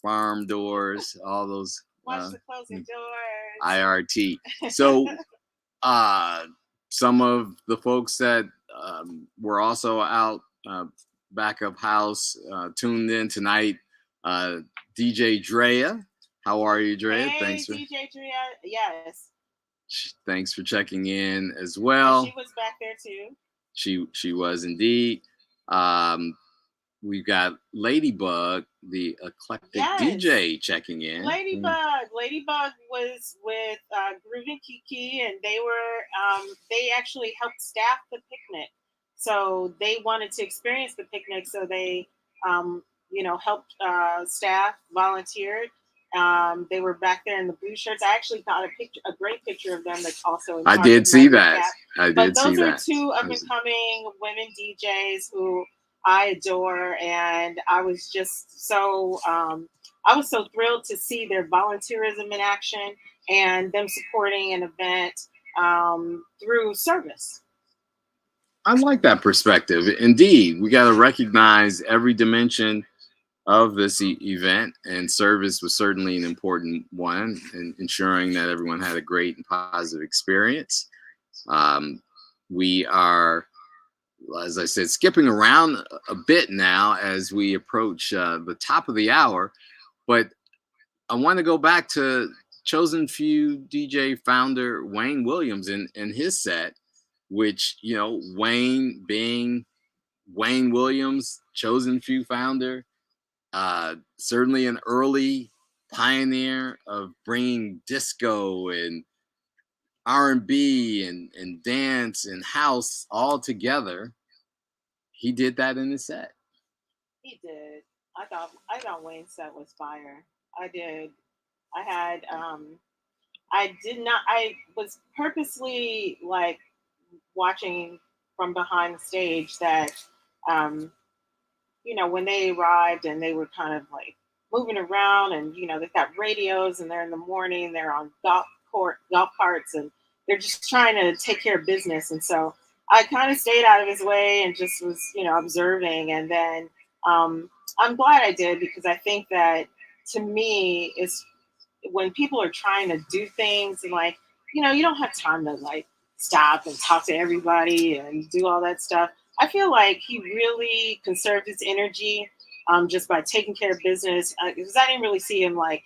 farm doors, all those. Watch the closing doors. IRT. So, some of the folks that were also out backup house tuned in tonight. DJ Drea. How are you, Drea? Hey, Thanks DJ Drea. Yes. Thanks for checking in as well. She was back there too. She was indeed. We've got Ladybug, the eclectic DJ, checking in. Ladybug was with Groove and Kiki, and they were they actually helped staff the picnic. So they wanted to experience the picnic, so they helped staff, volunteered. They were back there in the blue shirts. I actually got a great picture of them. That's also. I did see that. But those are two up and coming women DJs who I adore, and I was just so thrilled to see their volunteerism in action and them supporting an event through service. I like that perspective. Indeed, we got to recognize every dimension of this event, and service was certainly an important one, in ensuring that everyone had a great and positive experience. Um, we are, as I said, skipping around a bit now as we approach the top of the hour, but I want to go back to Chosen Few DJ founder Wayne Williams and his set, which, you know, Wayne being Wayne Williams, Chosen Few founder, certainly an early pioneer of bringing disco and R&B and dance and house all together. He did that in his set. He did. I thought Wayne's set was fire. I did. I had I did not I was purposely like watching from behind the stage that um when they arrived and they were kind of like moving around, and they've got radios and they're in the morning, they're on golf carts, and they're just trying to take care of business. And so I kind of stayed out of his way and just was observing. And then I'm glad I did, because I think that, to me, is when people are trying to do things, and like, you don't have time to like stop and talk to everybody and do all that stuff. I feel like he really conserved his energy, just by taking care of business, because I didn't really see him like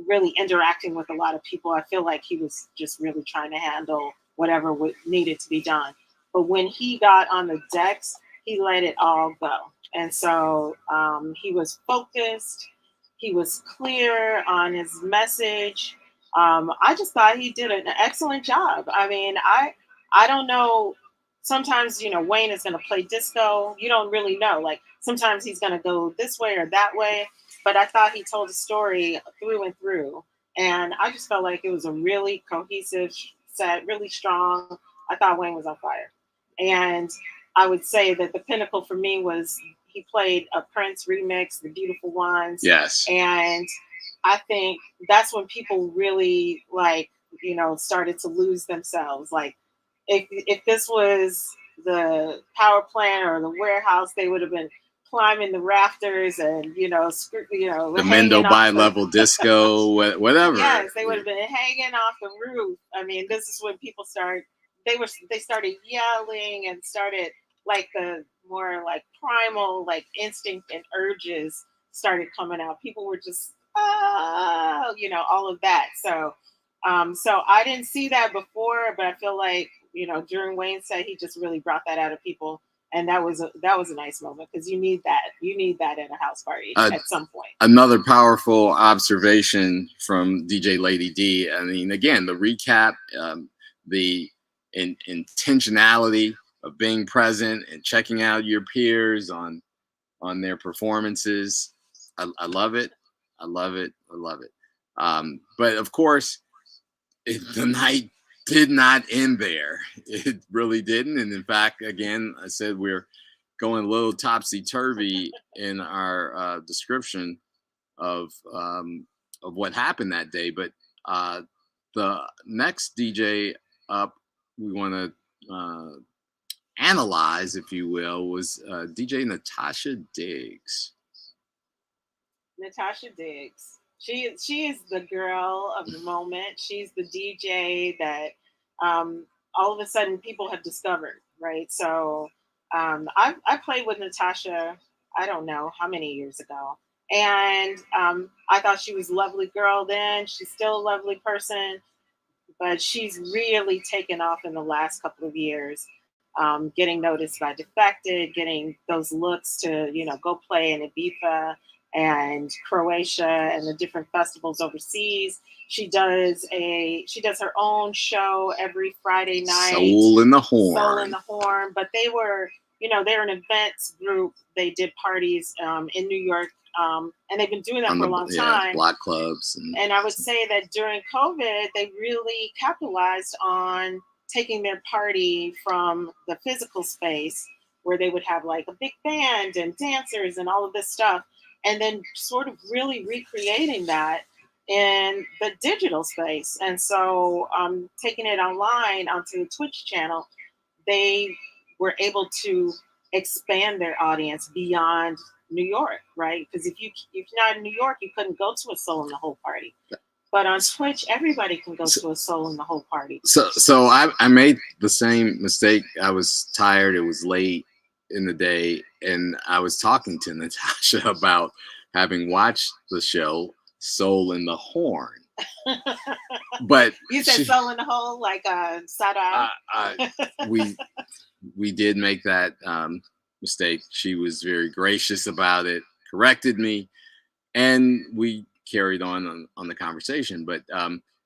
really interacting with a lot of people. I feel like he was just really trying to handle whatever needed to be done. But when he got on the decks, he let it all go. And so he was focused. He was clear on his message. I just thought he did an excellent job. I mean, I don't know. Sometimes, Wayne is going to play disco. You don't really know. Like, sometimes he's going to go this way or that way. But I thought he told a story through and through. And I just felt like it was a really cohesive set, really strong. I thought Wayne was on fire. And I would say that the pinnacle for me was he played a Prince remix, The Beautiful Ones. Yes. And I think that's when people really started to lose themselves. Like, if this was the power plant or the warehouse, they would have been climbing the rafters and the Mendo bi-level disco, whatever. Yes, they would have been hanging off the roof. I mean, this is when people they started yelling and started like the more like primal like instinct and urges started coming out. People were just all of that. So so I didn't see that before, but I feel like during Wayne's set, he just really brought that out of people, and that was a nice moment, because you need that at a house party at some point. Another powerful observation from DJ Lady D. I mean, again, the recap, the intentionality of being present and checking out your peers on their performances. I love it. I love it. I love it. But of course, the night did not end there. It really didn't. And in fact, again, I said we're going a little topsy-turvy in our description of what happened that day. But the next DJ up we want to analyze, if you will, was DJ Natasha Diggs. Natasha Diggs. She is the girl of the moment. She's the DJ that all of a sudden people have discovered, right? So I played with Natasha, I don't know how many years ago. And I thought she was a lovely girl then. She's still a lovely person, but she's really taken off in the last couple of years. Getting noticed by Defected, getting those looks to, go play in Ibiza and Croatia and the different festivals overseas. She does her own show every Friday night. Soul in the Horn. Soul in the Horn. But they were, they're an events group. They did parties in New York. And they've been doing that for a long time. Block clubs. And I would say that during COVID, they really capitalized on taking their party from the physical space, where they would have like a big band and dancers and all of this stuff, and then sort of really recreating that in the digital space. And so taking it online onto the Twitch channel, they were able to expand their audience beyond New York, right? Because if you're not in New York, you couldn't go to a Soul in the Hole party. But on Twitch, everybody can go to a Soul in the Hole party. So I made the same mistake. I was tired. It was late in the day, and I was talking to Natasha about having watched the show Soul in the Horn. But you said Soul in the Hole, like Sada. We did make that mistake. She was very gracious about it, corrected me, and we carried on the conversation. But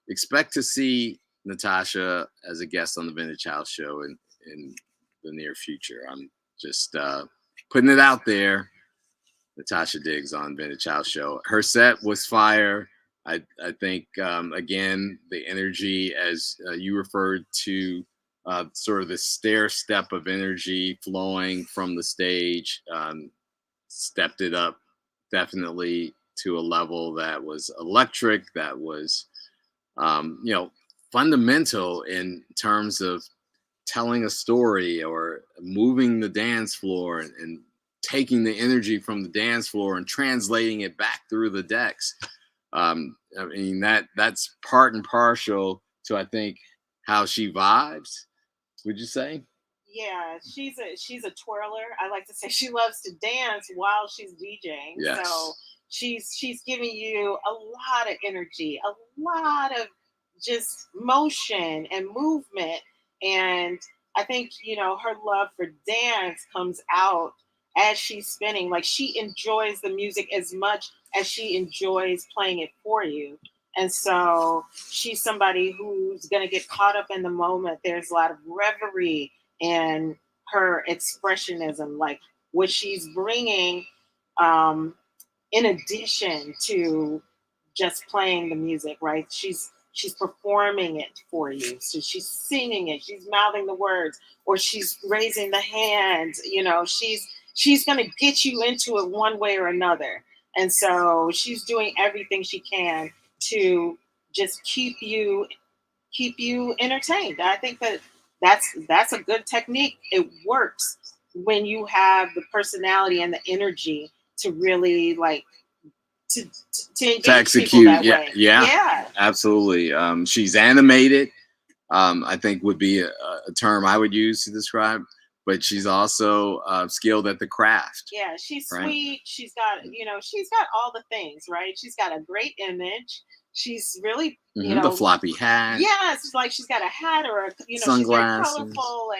expect to see Natasha as a guest on the Vintage House Show in the near future. I'm just putting it out there. Natasha Diggs on Vintage House Show. Her set was fire. I think again, the energy, as you referred to, sort of the stair step of energy flowing from the stage, stepped it up definitely to a level that was electric, that was fundamental in terms of telling a story or moving the dance floor and taking the energy from the dance floor and translating it back through the decks. I mean, that's part and partial to, I think, how she vibes. Would you say? Yeah, she's a twirler. I like to say she loves to dance while she's DJing. Yes. So she's giving you a lot of energy, a lot of just motion and movement. And I think, her love for dance comes out as she's spinning. Like, she enjoys the music as much as she enjoys playing it for you. And so she's somebody who's going to get caught up in the moment. There's a lot of reverie in her expressionism, like what she's bringing in addition to just playing the music, right? She's performing it for you. So she's singing it, she's mouthing the words, or she's raising the hand. She's going to get you into it one way or another. And so she's doing everything she can to just keep you entertained. I think that's a good technique. It works when you have the personality and the energy to really to engage to execute people that yeah, way. yeah, absolutely. She's animated, I think would be a term I would use to describe, but she's also skilled at the craft. Yeah, she's right? Sweet. She's got all the things, right? She's got a great image. She's really, the floppy hat. Yeah, it's like she's got a hat or sunglasses. She's very colorful,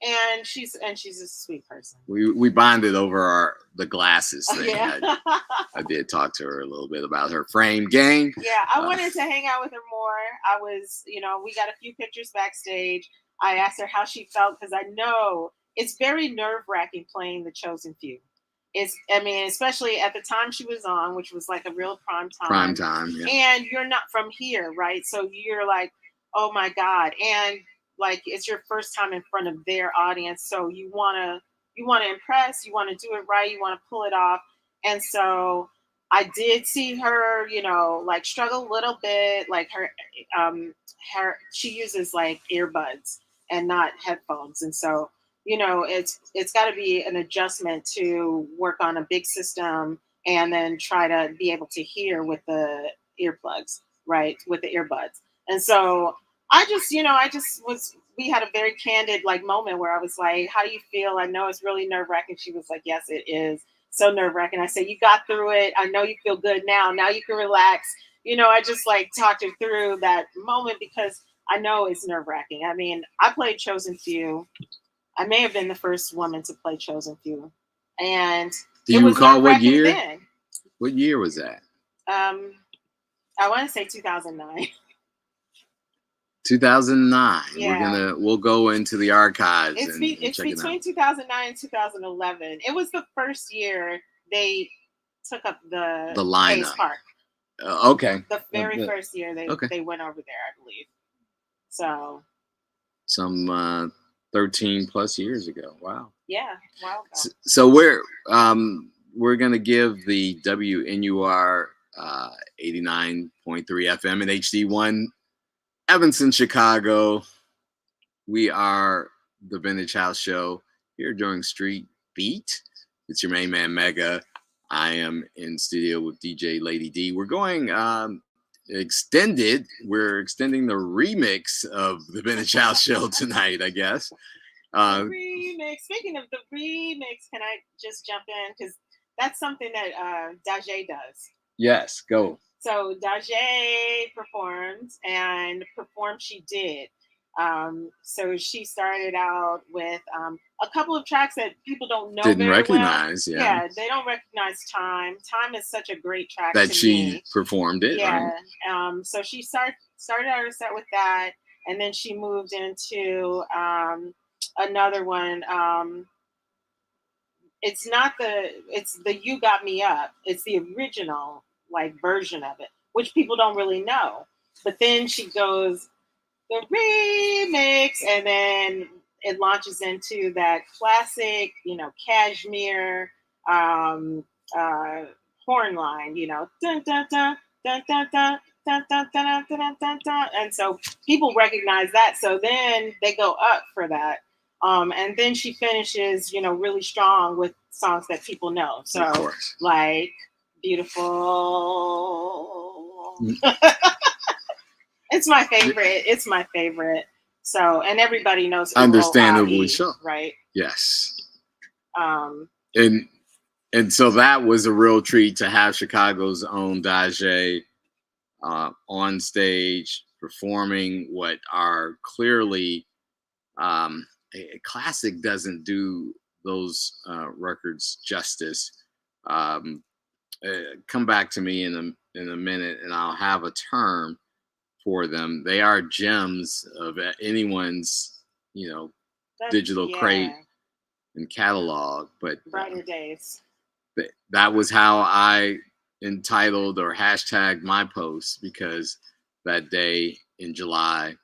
and she's a sweet person. We bonded over the glasses thing. Yeah. I did talk to her a little bit about her frame game. Yeah, I wanted to hang out with her more. I was, we got a few pictures backstage. I asked her how she felt because I know it's very nerve-wracking playing The Chosen Few. Especially at the time she was on, which was like a real prime time. Yeah. And you're not from here, right? So you're like, oh my God. And like, it's your first time in front of their audience. So you want to impress, you want to do it right, you want to pull it off. And so I did see her, struggle a little bit. Like she uses like earbuds and not headphones. And so, it's got to be an adjustment to work on a big system and then try to be able to hear with the earplugs, right? With the earbuds. And so we had a very candid moment where I was like, how do you feel? I know it's really nerve wracking. She was like, yes, it is so nerve wracking. I said, you got through it. I know you feel good now. Now you can relax. I just talked her through that moment because I know it's nerve wracking. I mean, I played Chosen Few. I may have been the first woman to play Chosen Few. And do you recall what year? Then. What year was that? I want to say 2009. 2009. Yeah. We'll go into the archives. It's between 2009 and 2011. It was the first year they took up the lineup. Park. Okay. The very first year they went over there, I believe. So. Some 13 plus years ago. Wow. Yeah. Wow. So we're gonna give the WNUR 89.3 FM and HD1 Evanston, Chicago. We are the Vintage House Show here during Street Beat. It's your main man, Mega. I am in studio with DJ Lady D. We're going extended. We're extending the remix of the Ben and Chow show tonight, I guess. Remix. Speaking of the remix, can I just jump in? Because that's something that Dajae does. Yes, go. So Dajae performed, and perform she did. So she started out with a couple of tracks that people don't know Didn't very recognize, well. yeah. They don't recognize Time. Time is such a great track That to she me. performed it. Yeah. Right? So she started out her set with that, and then she moved into another one. It's the You Got Me Up. It's the original like version of it, which people don't really know. But then she goes the remix, and then it launches into that classic, Cashmere horn line, dun dun dun dun dun dun. Dun, dun, dun, dun, dun, dun, dun. And so people recognize that. So then they go up for that. And then she finishes, really strong with songs that people know. So like Beautiful. It's my favorite. It's my favorite. So, and everybody knows. Understandably so. Right. Yes. And so that was a real treat to have Chicago's own Dajae on stage performing what are clearly a classic. Doesn't do those records justice. Come back to me in a minute, and I'll have a term for them. They are gems of anyone's digital crate and catalog. But brighter days. That was how I entitled or hashtagged my post, because that day in July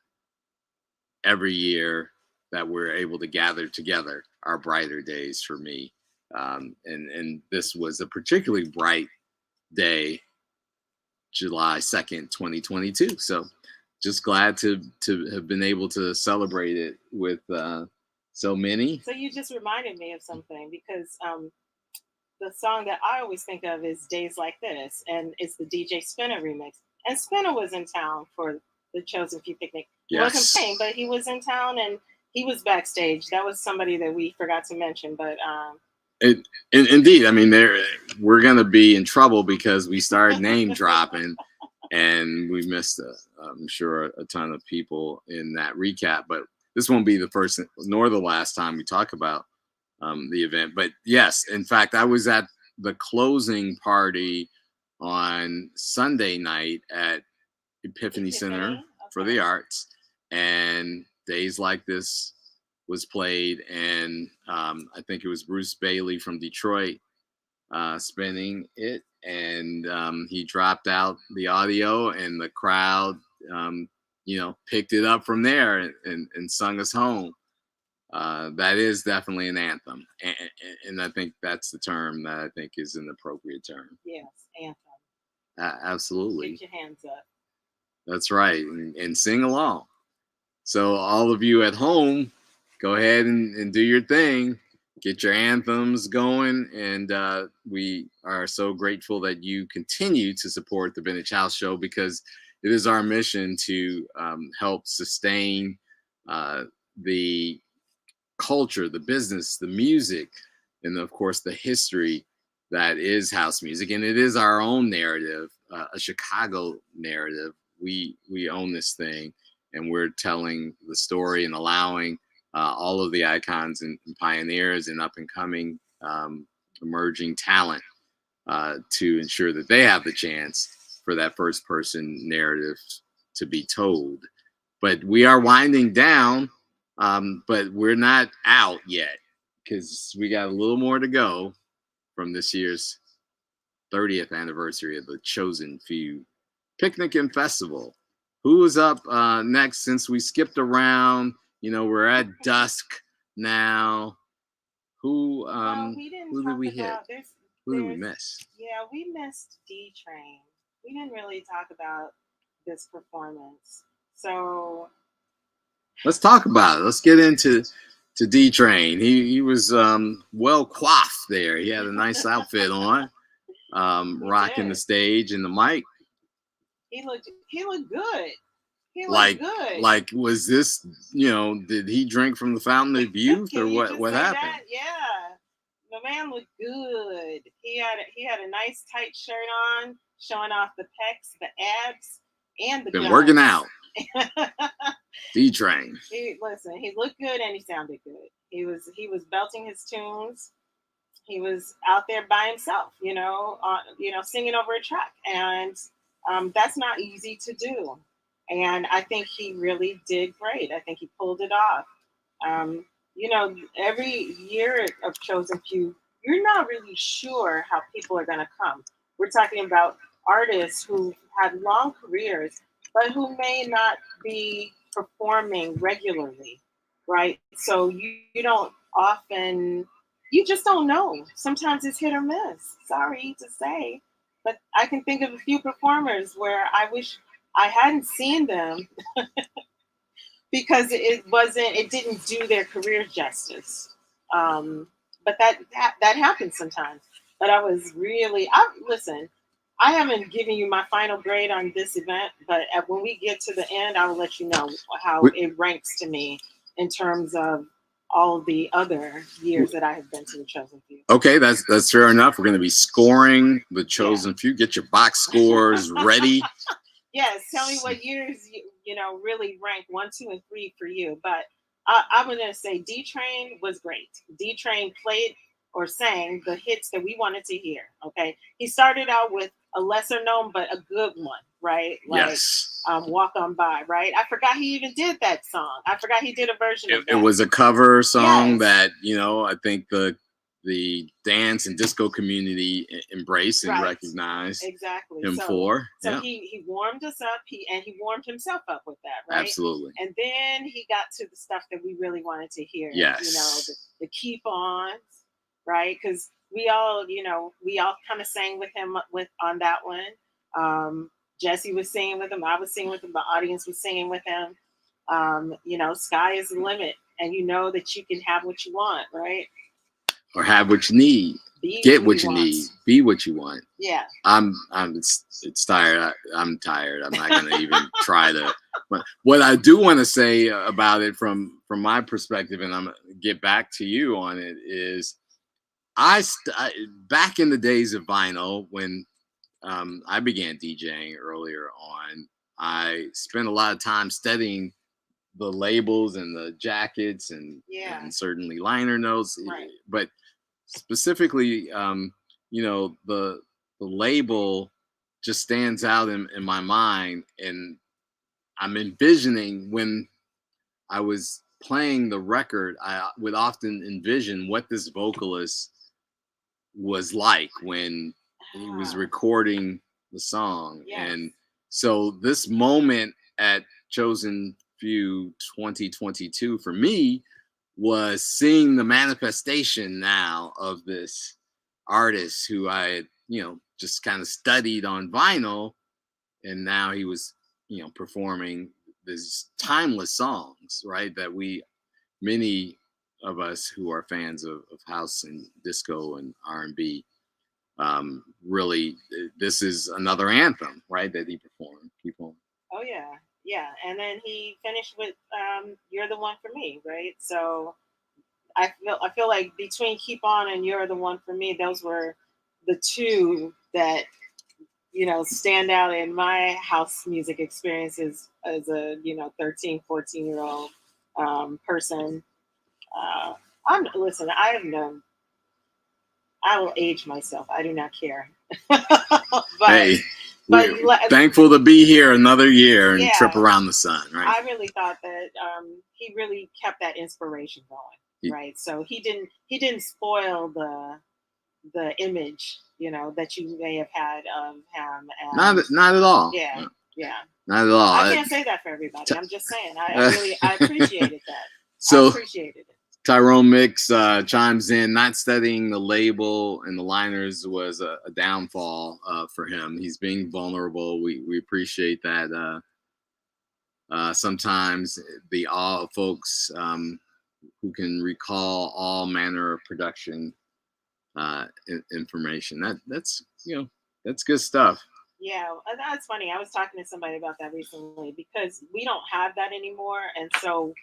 every year that we're able to gather together are brighter days for me. And this was a particularly bright day, July 2nd, 2022. So just glad to have been able to celebrate it with so many. So you just reminded me of something, because the song that I always think of is Days Like This, and it's the DJ Spinna remix. And Spinna was in town for the Chosen Few picnic. He wasn't playing, but he was in town, and he was backstage. That was somebody that we forgot to mention, but indeed, I mean, we're gonna be in trouble because we started name dropping, and we missed I'm sure a ton of people in that recap. But this won't be the first nor the last time we talk about the event. But yes, in fact, I was at the closing party on Sunday night at Epiphany Center for the Arts, and Days Like This was played, and I think it was Bruce Bailey from Detroit spinning it, and he dropped out the audio, and the crowd picked it up from there and sung us home. That is definitely an anthem, and I think that's the term that I think is an appropriate term. Yes, anthem. Absolutely. Get your hands up. That's right, and sing along. So all of you at home, go ahead and do your thing. Get your anthems going, and we are so grateful that you continue to support the Ben and Chow Show, because it is our mission to help sustain the culture, the business, the music, and of course the history that is house music. And it is our own narrative, a Chicago narrative. We own this thing, and we're telling the story and allowing all of the icons and pioneers and up and coming emerging talent to ensure that they have the chance for that first person narrative to be told. But we are winding down, but we're not out yet, because we got a little more to go from this year's 30th anniversary of the Chosen Few Picnic and Festival. Who was up next? Since we skipped around, we're at dusk now. Who did we hit? Who did we miss? Yeah, we missed D Train. We didn't really talk about this performance. So let's talk about it. Let's get into to D Train. He was well coiffed there. He had a nice outfit on, rocking the did. stage and the mic. He looked good. He looked Like good. like was this, did he drink from the fountain of youth or Can you just what say happened? that? Yeah. The man looked good. He had a nice tight shirt on, showing off the pecs, the abs, and the Been guns. working out. D Train. He looked good and he sounded good. He was belting his tunes. He was out there by himself, singing over a track, and that's not easy to do. And I think he really did great. I think he pulled it off. Um, every year of Chosen Few, you're not really sure how people are going to come. We're talking about artists who had long careers, but who may not be performing regularly, right? So you don't often, you just don't know. Sometimes it's hit or miss. Sorry to say. But I can think of a few performers where I wish I hadn't seen them because it didn't do their career justice. But that happens sometimes. But listen, I haven't given you my final grade on this event, but when we get to the end, I will let you know how it ranks to me in terms of all of the other years that I have been to the Chosen Few. Okay, that's fair enough. We're going to be scoring the Chosen Few. Get your box scores ready. Yes, tell me what years really rank 1, 2, and 3 for you. But I'm gonna say D Train was great. D Train played or sang the hits that we wanted to hear. Okay, he started out with a lesser known but a good one, right? Like, yes. Walk On By, right? I forgot he even did that song. I forgot he did a version of that. It was a cover song that I think the dance and disco community embraced and recognized him for. So he warmed us up. He warmed himself up with that, right? Absolutely. And then he got to the stuff that we really wanted to hear. Yes. The keep ons, right? Because we all kind of sang with him on that one. Jesse was singing with him. I was singing with him. The audience was singing with him. Sky is the limit, and you know that you can have what you want, right? Or have what you need. Get what you need. Be what you want. Yeah. It's tired. I'm tired. I'm not gonna even try to. But what I do want to say about it from my perspective, and I'm gonna get back to you on it, is back in the days of vinyl when I began DJing earlier on, I spent a lot of time studying the labels and the jackets and certainly liner notes, but specifically, the label just stands out in my mind, and I'm envisioning when I was playing the record, I would often envision what this vocalist was like when he was recording the song. And so this moment at Chosen Few 2022 for me was seeing the manifestation now of this artist who I had, just kind of studied on vinyl, and now he was, performing these timeless songs, right? That many of us who are fans of house and disco and R&B, really, this is another anthem, right? That he performed. Keep on. Oh yeah. Yeah, and then he finished with "You're the One for Me," right? So I feel like between "Keep On" and "You're the One for Me," those were the two that stand out in my house music experiences as a 13, 14-year-old person. Listen, I will age myself. I do not care. But we're thankful to be here another year and trip around the sun, right? I really thought that he really kept that inspiration going, right? So he didn't spoil the image, that you may have had of him. And not at all. Yeah. Not at all. I can't say that for everybody. I'm just saying. I appreciated that. So I appreciated it. Tyrone Mix chimes in, not studying the label and the liners was a downfall for him. He's being vulnerable. We appreciate that. Sometimes the folks who can recall all manner of production information. That's that's good stuff. Yeah, that's funny. I was talking to somebody about that recently because we don't have that anymore. And so,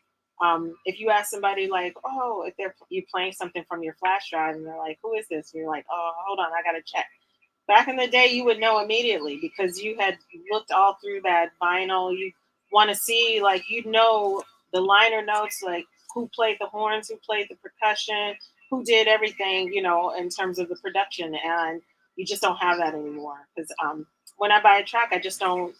if you ask somebody like, "Oh, if they're you playing something from your flash drive," and they're like, "Who is this?" And you're like, "Oh, hold on, I gotta check." Back in the day, you would know immediately because you had looked all through that vinyl. You want to see, like, you know, the liner notes, like who played the horns, who played the percussion, who did everything, in terms of the production. And you just don't have that anymore. Because when I buy a track, I don't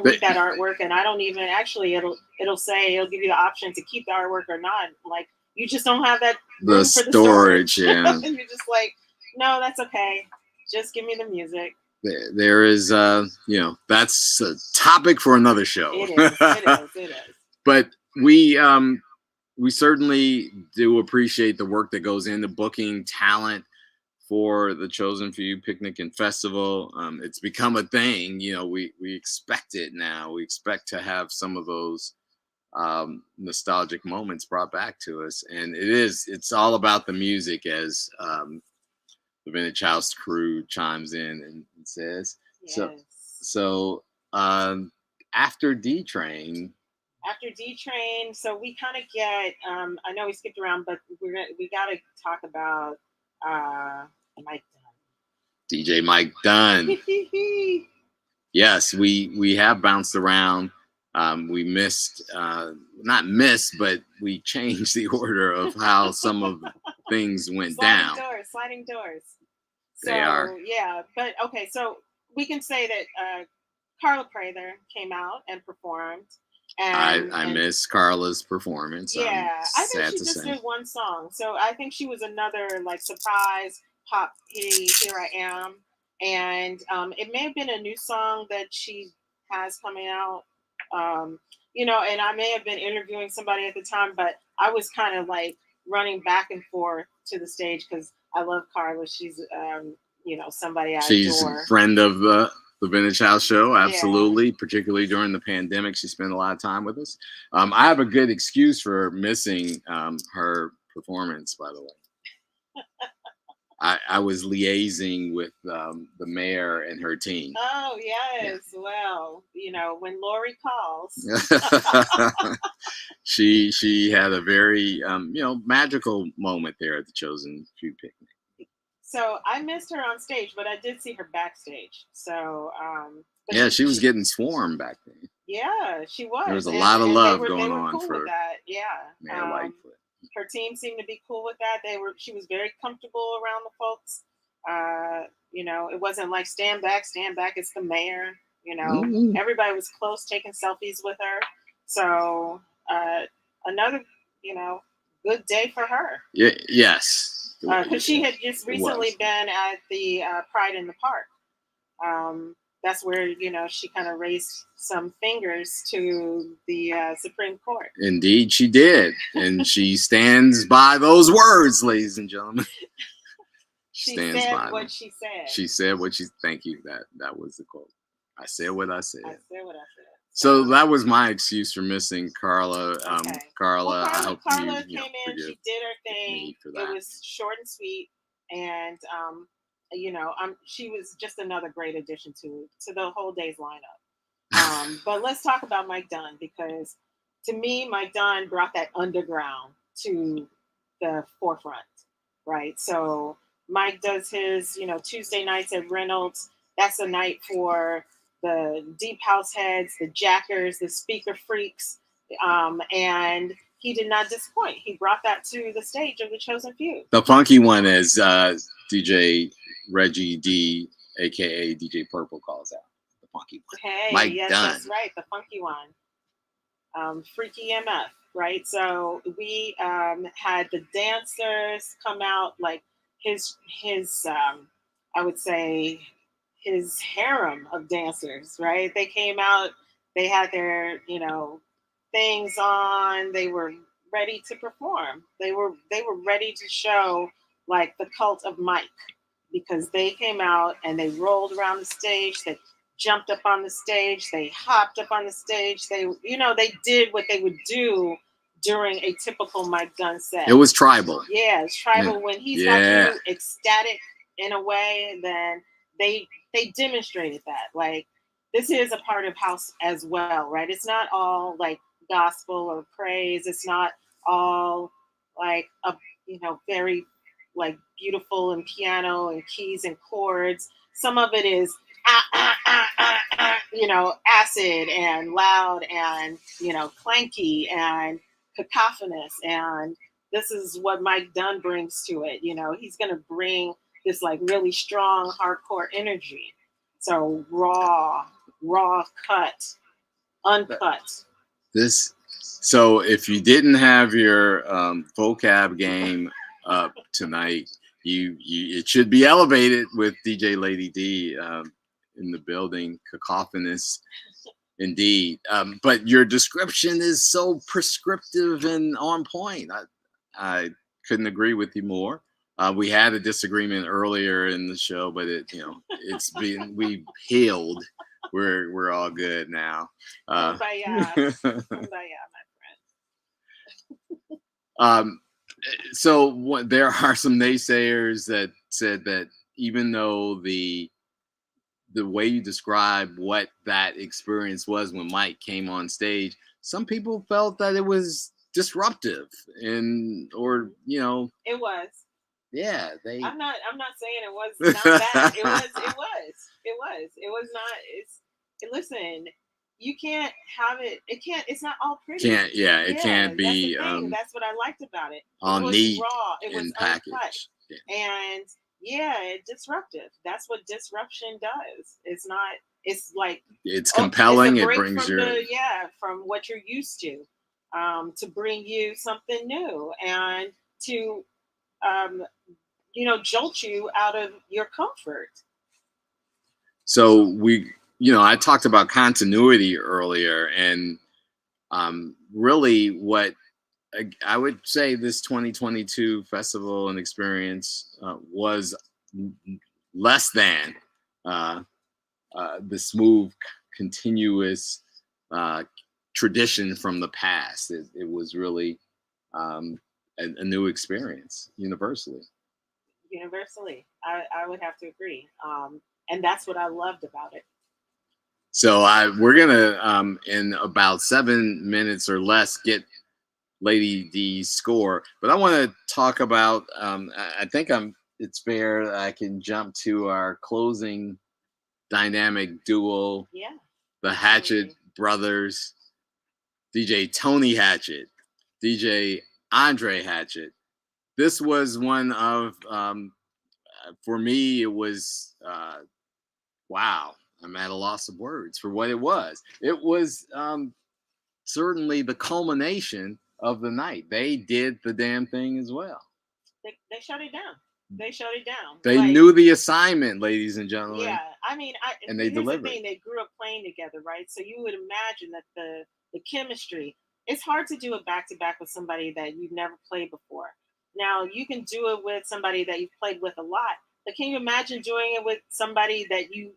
But read that artwork, and I don't even actually. It'll give you the option to keep the artwork or not. Like you just don't have that the room for the storage, storage. yeah. And you're just like, no, that's okay. Just give me the music. There is, that's a topic for another show. It is. It is. But we certainly do appreciate the work that goes into booking talent for the Chosen Few Picnic and Festival. It's become a thing. We expect it now. We expect to have some of those nostalgic moments brought back to us, and it's all about the music, as the Vintage House crew chimes in and says. Yes. So after D Train. After D Train, so we kind of get. I know we skipped around, but we got to talk about Mike Dunn. DJ Mike Dunn. Yes, we have bounced around. We but we changed the order of how some of things went down. Sliding doors. So, they are. Yeah, but okay, so we can say that Carla Prather came out and performed. And I miss Carla's performance. Yeah, I think she just did one song. So I think she was another like surprise pop hitty Here I Am. And it may have been a new song that she has coming out. And I may have been interviewing somebody at the time, but I was kind of like running back and forth to the stage because I love Carla. She's somebody I She's adore. A friend of the Vintage House Show, absolutely. Yeah. Particularly during the pandemic, she spent a lot of time with us. I have a good excuse for missing her performance, by the way. I was liaising with the mayor and her team. Oh yes, yeah. Well, when Lori calls, she had a very magical moment there at the Chosen Few Picnic. So I missed her on stage, but I did see her backstage. So yeah, she was getting swarmed back then. Yeah, she was. There was a lot of love going on cool for that. Yeah, Mayor Lightfoot. Her team seemed to be cool with that. She was very comfortable around the folks. It wasn't like stand back, it's the mayor. Everybody was close, taking selfies with her. So another, good day for her. Yeah, yes. Because she had just recently been at the Pride in the Park. That's where, she kind of raised some fingers to the Supreme Court. Indeed, she did. And she stands by those words, ladies and gentlemen. She said what she said. She said what she, thank you. That was the quote. I said what I said. I said what I said. So that was my excuse for missing Carla. Okay. Carla, I hope Carla you came in, she did her thing. It was short and sweet. And, she was just another great addition to the whole day's lineup. But let's talk about Mike Dunn, because to me, Mike Dunn brought that underground to the forefront, right? So Mike does his, Tuesday nights at Reynolds. That's a night for the deep house heads, the jackers, the speaker freaks, and he did not disappoint. He brought that to the stage of the Chosen Few. The funky one is DJ Reggie D, aka DJ Purple, calls out. The funky one. Hey, Mike yes, Dunn. That's right, the funky one. Freaky MF, right? So we had the dancers come out, like his I would say his harem of dancers, right? They came out, they had their, things on, they were ready to perform. They were ready to show like the cult of Mike, because they came out and they rolled around the stage, they jumped up on the stage, they hopped up on the stage, they did what they would do during a typical Mike Dunn set. It was tribal. Yeah, it's tribal. Yeah. When he's Yeah. got you ecstatic in a way, then they demonstrated that. Like, this is a part of house as well, right? It's not all like gospel or praise. It's not all like a very like beautiful and piano and keys and chords. Some of it is acid and loud and clanky and cacophonous, and this is what Mike Dunn brings to it. He's going to bring this like really strong hardcore energy. So raw cut, uncut. So if you didn't have your vocab game up tonight, it should be elevated with DJ Lady D in the building. Cacophonous indeed. But your description is so prescriptive and on point. I couldn't agree with you more. We had a disagreement earlier in the show, but we healed. We're all good now. Kumbaya, my friend. So there are some naysayers that said that even though the way you describe what that experience was when Mike came on stage, some people felt that it was disruptive it was. Yeah, I'm not saying it was not that. It was not. Listen, you can't have it. It can't. It's not all pretty. It can't be. That's what I liked about it. All it was neat raw. It was packaged. uncut. Yeah. And it's disruptive. That's what disruption does. It's not. It's like it's compelling. It's it brings from what you're used to bring you something new and to jolt you out of your comfort. So I talked about continuity earlier, and really what I would say this 2022 festival and experience was less than the smooth, continuous tradition from the past. It was really a new experience universally. I would have to agree, and that's what I loved about it. So we're gonna in about 7 minutes or less get Lady D's score, but I want to talk about I think it's fair that I can jump to our closing dynamic duo, the Hatchet brothers, DJ Tony Hatchet, DJ Andre Hatchet. This was one of for me, it was wow. I'm at a loss of words for what it was. It was certainly the culmination of the night. They did the damn thing as well. They shut it down. They knew the assignment, ladies and gentlemen. Yeah, I mean, and they delivered. The thing, they grew up playing together, right? So you would imagine that the chemistry. It's hard to do a back-to-back with somebody that you've never played before. Now you can do it with somebody that you've played with a lot, but can you imagine doing it with somebody that you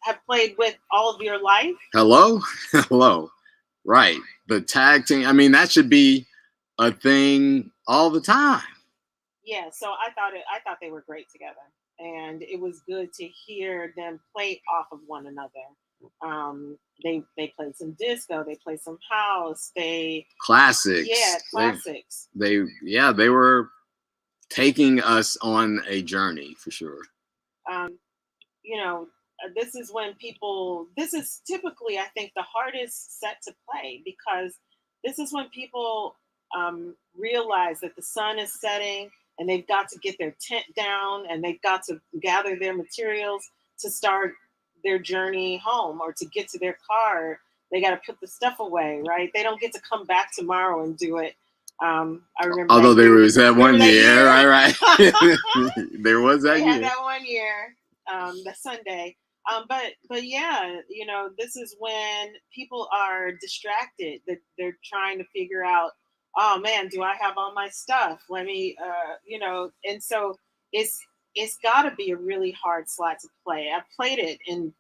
have played with all of your life? Hello. Right. The tag team. I mean, that should be a thing all the time. Yeah. So I thought they were great together, and it was good to hear them play off of one another. They played some disco. They played some house. Classics. Yeah, classics. They were taking us on a journey for sure. This is typically, I think, the hardest set to play, because this is when people realize that the sun is setting and they've got to get their tent down and they've got to gather their materials to start their journey home, or to get to their car. They got to put the stuff away, right? They don't get to come back tomorrow and do it. I remember. Although there was that one year, right? There was that year. That 1 year, the Sunday. But yeah, this is when people are distracted. That they're trying to figure out, oh man, do I have all my stuff? Let me, and so it's got to be a really hard slot to play. I've played it in,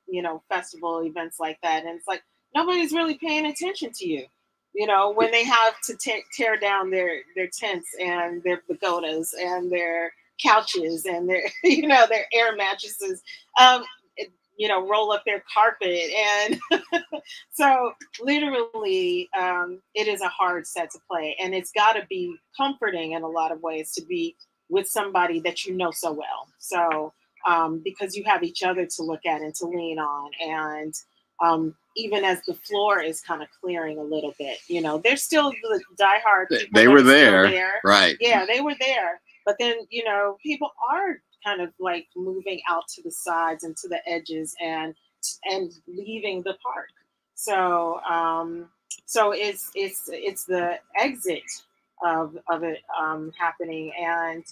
festival events like that, and it's like nobody's really paying attention to you. You know, when they have to tear down their tents and their pagodas and their couches and their their air mattresses, um, roll up their carpet and so literally it is a hard set to play, and it's got to be comforting in a lot of ways to be with somebody that you know so well. So because you have each other to look at and to lean on, and even as the floor is kind of clearing a little bit, there's still the diehard people They that were are still there, right? Yeah, they were there, but then people are kind of like moving out to the sides and to the edges and leaving the park. So so it's the exit of it happening, and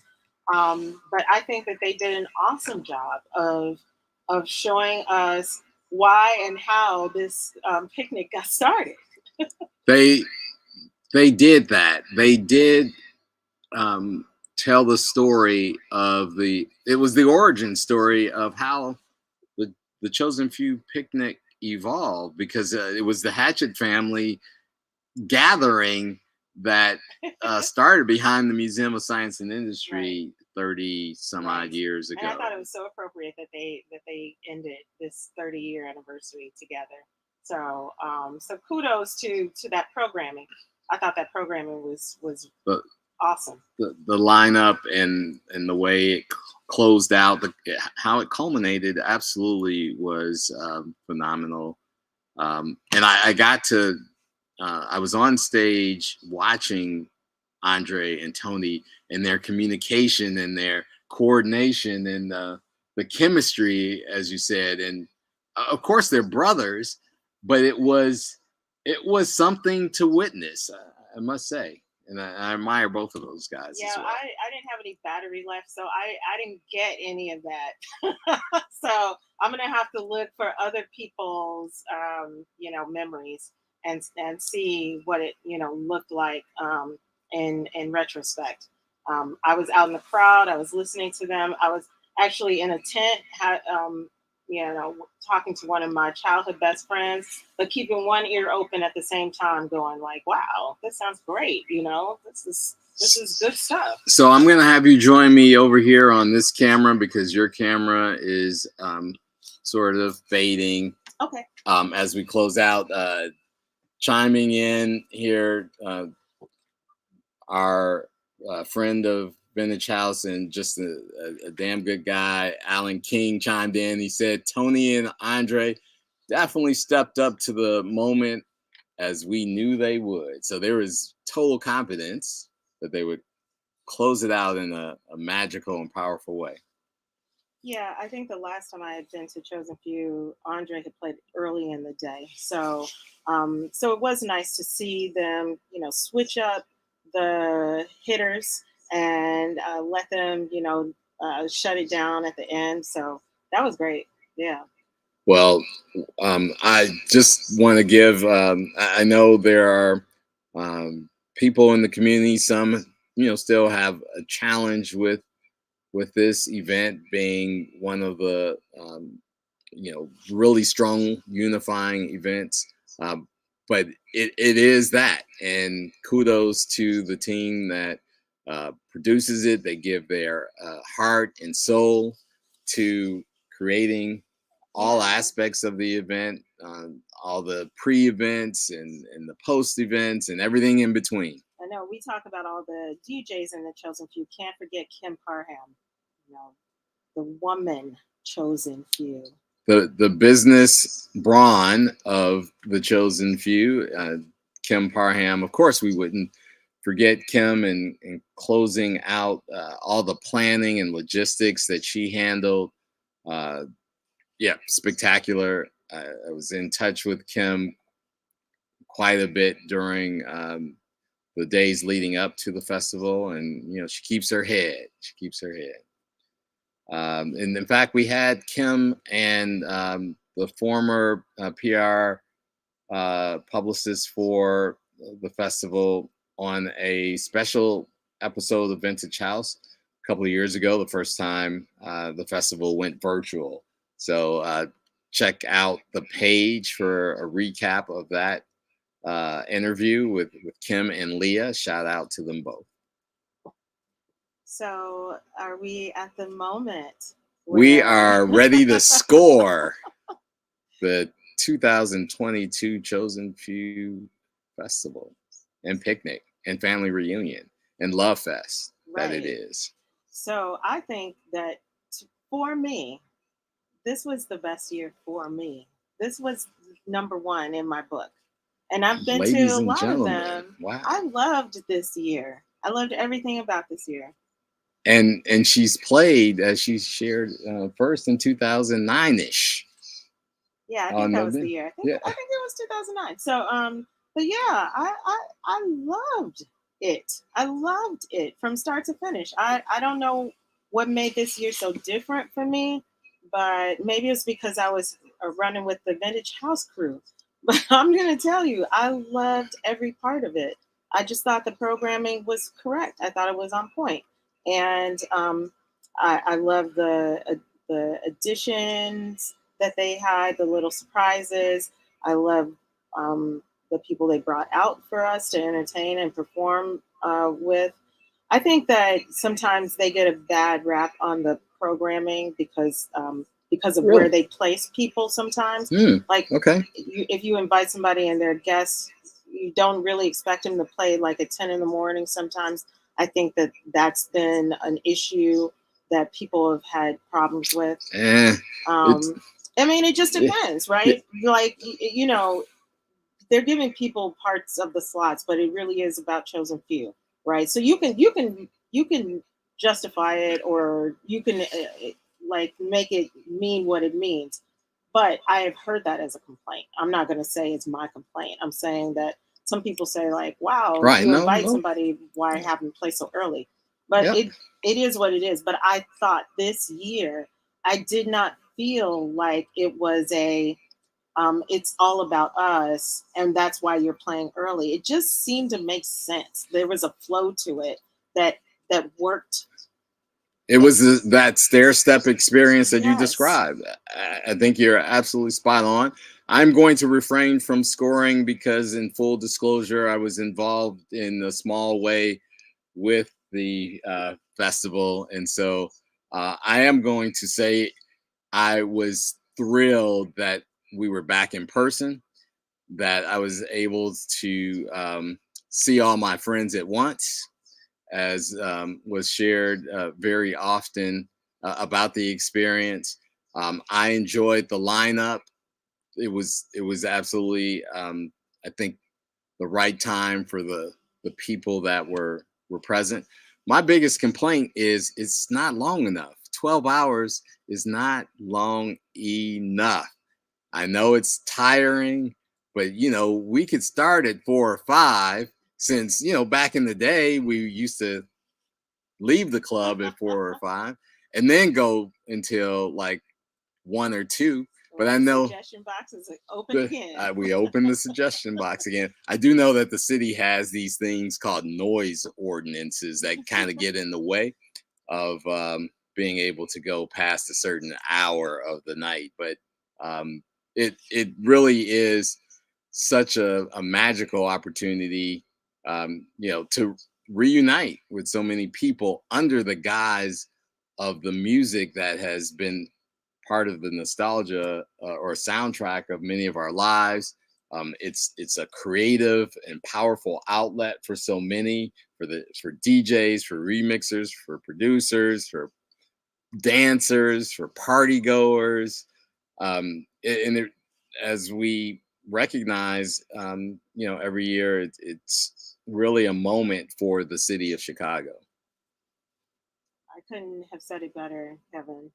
but I think that they did an awesome job of showing us why and how this picnic got started. They they did that. They did um, tell the story of it was the origin story of how the Chosen Few picnic evolved, because it was the Hatchet family gathering that started behind the Museum of Science and Industry 30 some odd years ago. And I thought it was so appropriate that they ended this 30-year anniversary together. So so kudos to that programming. I thought that programming was But awesome. The lineup and the way it closed out, how it culminated, absolutely was phenomenal. And I got to I was on stage watching Andre and Tony and their communication and their coordination and the chemistry, as you said, and of course they're brothers, but it was something to witness, I must say, and I admire both of those guys. Yeah, as well. I didn't have any battery left, so I didn't get any of that. So I'm gonna have to look for other people's memories and see what it looked like in retrospect. I was out in the crowd. I was listening to them. I was actually in a tent, talking to one of my childhood best friends, but keeping one ear open at the same time, going like, "Wow, this sounds great." This is good stuff. So I'm gonna have you join me over here on this camera because your camera is sort of fading. Okay. As we close out, chiming in here, our friend of Vintage House and just a damn good guy, Alan King, chimed in. He said Tony and Andre definitely stepped up to the moment as we knew they would. So there was total confidence that they would close it out in a magical and powerful way. Yeah, I think the last time I had been to Chosen Few, Andre had played early in the day. So so it was nice to see them, switch up the hitters and let them, shut it down at the end. So that was great. Yeah. Well, I just want to give, I know there are people in the community, some, still have a challenge with this event being one of the, really strong unifying events. But it is that, and kudos to the team that produces it. They give their heart and soul to creating all aspects of the event, all the pre-events and the post-events and everything in between. I know we talk about all the DJs in the Chosen Few. Can't forget Kim Parham, the woman Chosen Few. The business brawn of the Chosen Few, Kim Parham. Of course, we wouldn't forget Kim and closing out all the planning and logistics that she handled. Yeah, spectacular. I was in touch with Kim quite a bit during the days leading up to the festival, and she keeps her head. She keeps her head. And in fact, we had Kim and the former PR publicist for the festival on a special episode of Vintage House a couple of years ago, the first time the festival went virtual. So check out the page for a recap of that interview with Kim and Leah. Shout out to them both. So, are we at the moment? We are ready to score the 2022 Chosen Few Festival and Picnic and Family Reunion and Love Fest that it is. So I think that for me, this was the best year for me. This was number one in my book. And I've been to a lot of them. Wow. I loved this year. I loved everything about this year. And she's played, as she shared, first in 2009-ish. Yeah, I think that was the year. I think it was 2009. So, but yeah, I loved it. I loved it from start to finish. I don't know what made this year so different for me, but maybe it's because I was running with the Vintage House crew. But I'm gonna tell you, I loved every part of it. I just thought the programming was correct. I thought it was on point, and I love the additions that they had, the little surprises. I love the people they brought out for us to entertain and perform with. I think that sometimes they get a bad rap on the programming because of where they place people sometimes. If you invite somebody and they're guests, you don't really expect them to play like at 10 in the morning sometimes. I think that that's been an issue that people have had problems with. I mean, it just depends, right? Like, you know, they're giving people parts of the slots, but it really is about chosen few, right? So you can justify it, or you can like make it mean what it means. But I have heard that as a complaint. I'm not going to say it's my complaint. I'm saying that some people say like, "Wow, you invite somebody, why have them play so early?" But it is what it is. But I thought this year I did not feel like it was a it's all about us, and that's why you're playing early. It just seemed to make sense. There was a flow to it that worked. It was that stair-step experience that you described. I think you're absolutely spot on. I'm going to refrain from scoring because, in full disclosure, I was involved in a small way with the festival, and so I am going to say I was thrilled that we were back in person, that I was able to see all my friends at once, as was shared very often about the experience. I enjoyed the lineup. It was absolutely, I think, the right time for the people that were present. My biggest complaint is it's not long enough. 12 hours is not long enough. I know it's tiring, but you know, we could start at 4 or 5, since, you know, back in the day we used to leave the club at 4 or 5 and then go until like 1 or 2. But I know suggestion box is open again. We open the suggestion box again. I do know that the city has these things called noise ordinances that kind of get in the way of being able to go past a certain hour of the night. But it really is such a magical opportunity, you know, to reunite with so many people under the guise of the music that has been part of the nostalgia or soundtrack of many of our lives. It's a creative and powerful outlet for so many, for DJs, for remixers, for producers, for dancers, for party goers, as we recognize, you know, every year it's really a moment for the city of Chicago. I couldn't have said it better, Kevin.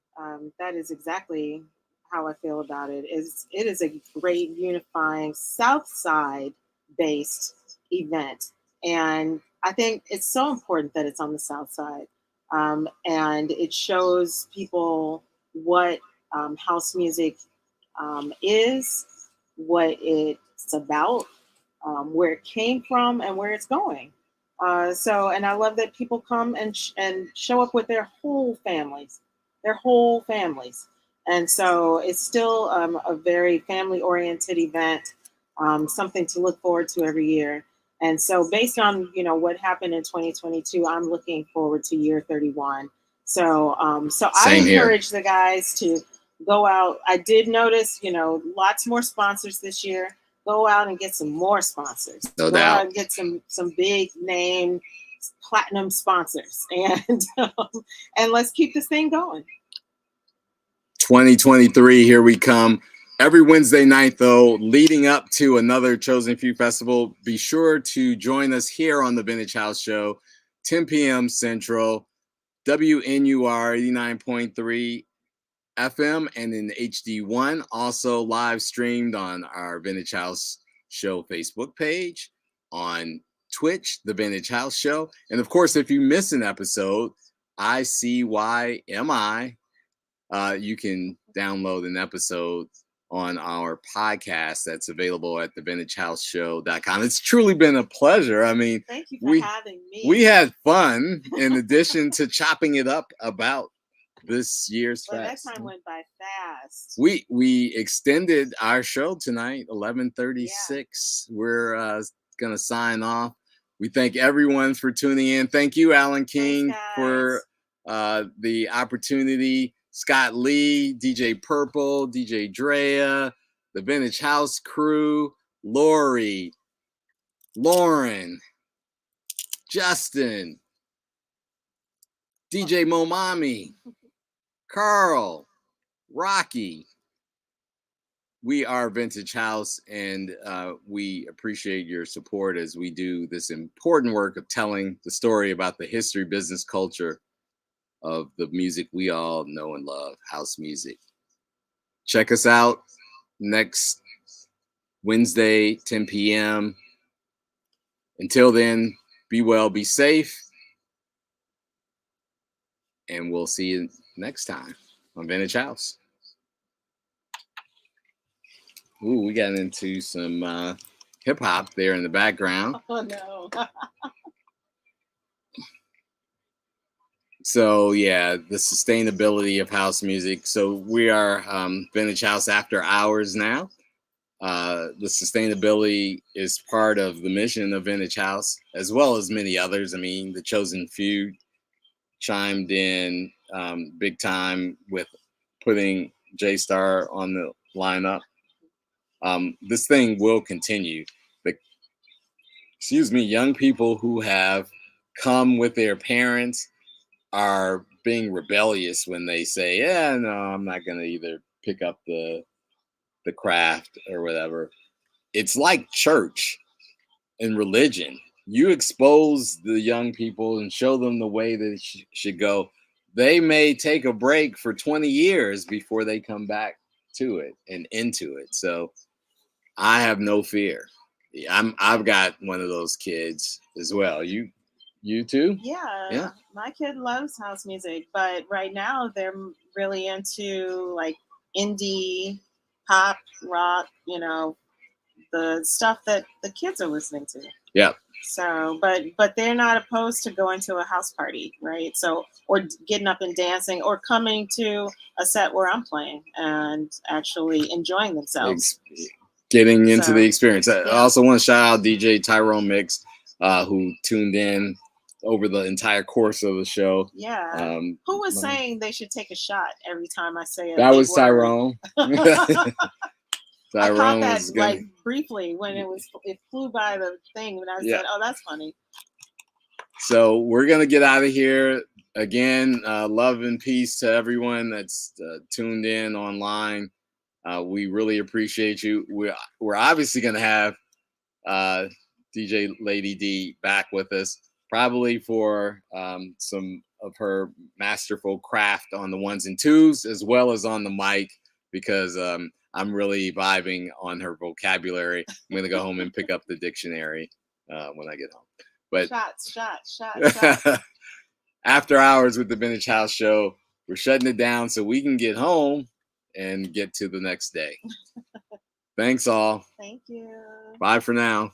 That is exactly how I feel about it. It is a great unifying South Side based event, and I think it's so important that it's on the South Side, and it shows people what house music is, what it's about, where it came from, and where it's going. And I love that people come and show up with their whole families, and so it's still a very family oriented event. something to look forward to every year. And so, based on what happened in 2022, I'm looking forward to year 31. So I Same here. encourage the guys to go out. I did notice, lots more sponsors this year. Go out and get some more sponsors. No go doubt. out and get some big name platinum sponsors, and let's keep this thing going. 2023, here we come. Every Wednesday night, though, leading up to another Chosen Few Festival, be sure to join us here on the Vintage House Show, 10 p.m. Central, WNUR 89.3 FM, and in HD1, also live streamed on our Vintage House Show Facebook page, on Twitch, the Vintage House Show. And of course, if you miss an episode, ICYMI, you can download an episode on our podcast that's available at thevintagehouseshow.com. It's truly been a pleasure. I mean, thank you for having me. We had fun in addition to chopping it up about this year's fest. That time went by fast. We extended our show tonight, 11:36. Yeah. We're gonna sign off. We thank everyone for tuning in. Thank you, Alan King, for the opportunity. Scott Lee, DJ Purple, DJ Drea, the Vintage House crew, Lori, Lauren, Justin, DJ Momami, Carl, Rocky. We are Vintage House, and we appreciate your support as we do this important work of telling the story about the history, business, culture of the music we all know and love, house music. Check us out next Wednesday, 10 p.m. Until then, be well, be safe, and we'll see you next time on Vintage House. Ooh, we got into some hip hop there in the background. Oh no. So yeah, the sustainability of house music. So we are Vintage House After Hours now. The sustainability is part of the mission of Vintage House, as well as many others. I mean, the Chosen Few chimed in big time with putting J-Star on the lineup. This thing will continue. Young people who have come with their parents are being rebellious when they say, yeah, no, I'm not going to either pick up the craft or whatever. It's like church and religion. You expose the young people and show them the way that it should go. They may take a break for 20 years before they come back to it and into it. So I have no fear. I've got one of those kids as well. You too? Yeah. My kid loves house music, but right now they're really into like indie, pop, rock, the stuff that the kids are listening to. Yeah. So, but they're not opposed to going to a house party, right? So, or getting up and dancing, or coming to a set where I'm playing and actually enjoying themselves. Getting into the experience. I also want to shout out DJ Tyrone Mix, who tuned in over the entire course of the show. Yeah. Who was saying they should take a shot every time I say it? That was Tyrone. I caught that like briefly when it flew by the thing, and I said, "Oh, that's funny." So we're gonna get out of here again. Love and peace to everyone that's tuned in online. We really appreciate you. We're obviously gonna have DJ Lady D back with us, probably for some of her masterful craft on the ones and twos, as well as on the mic, because I'm really vibing on her vocabulary. I'm gonna go home and pick up the dictionary when I get home. But shots. After Hours with the Vintage House Show, we're shutting it down so we can get home and get to the next day. Thanks all. Thank you. Bye for now.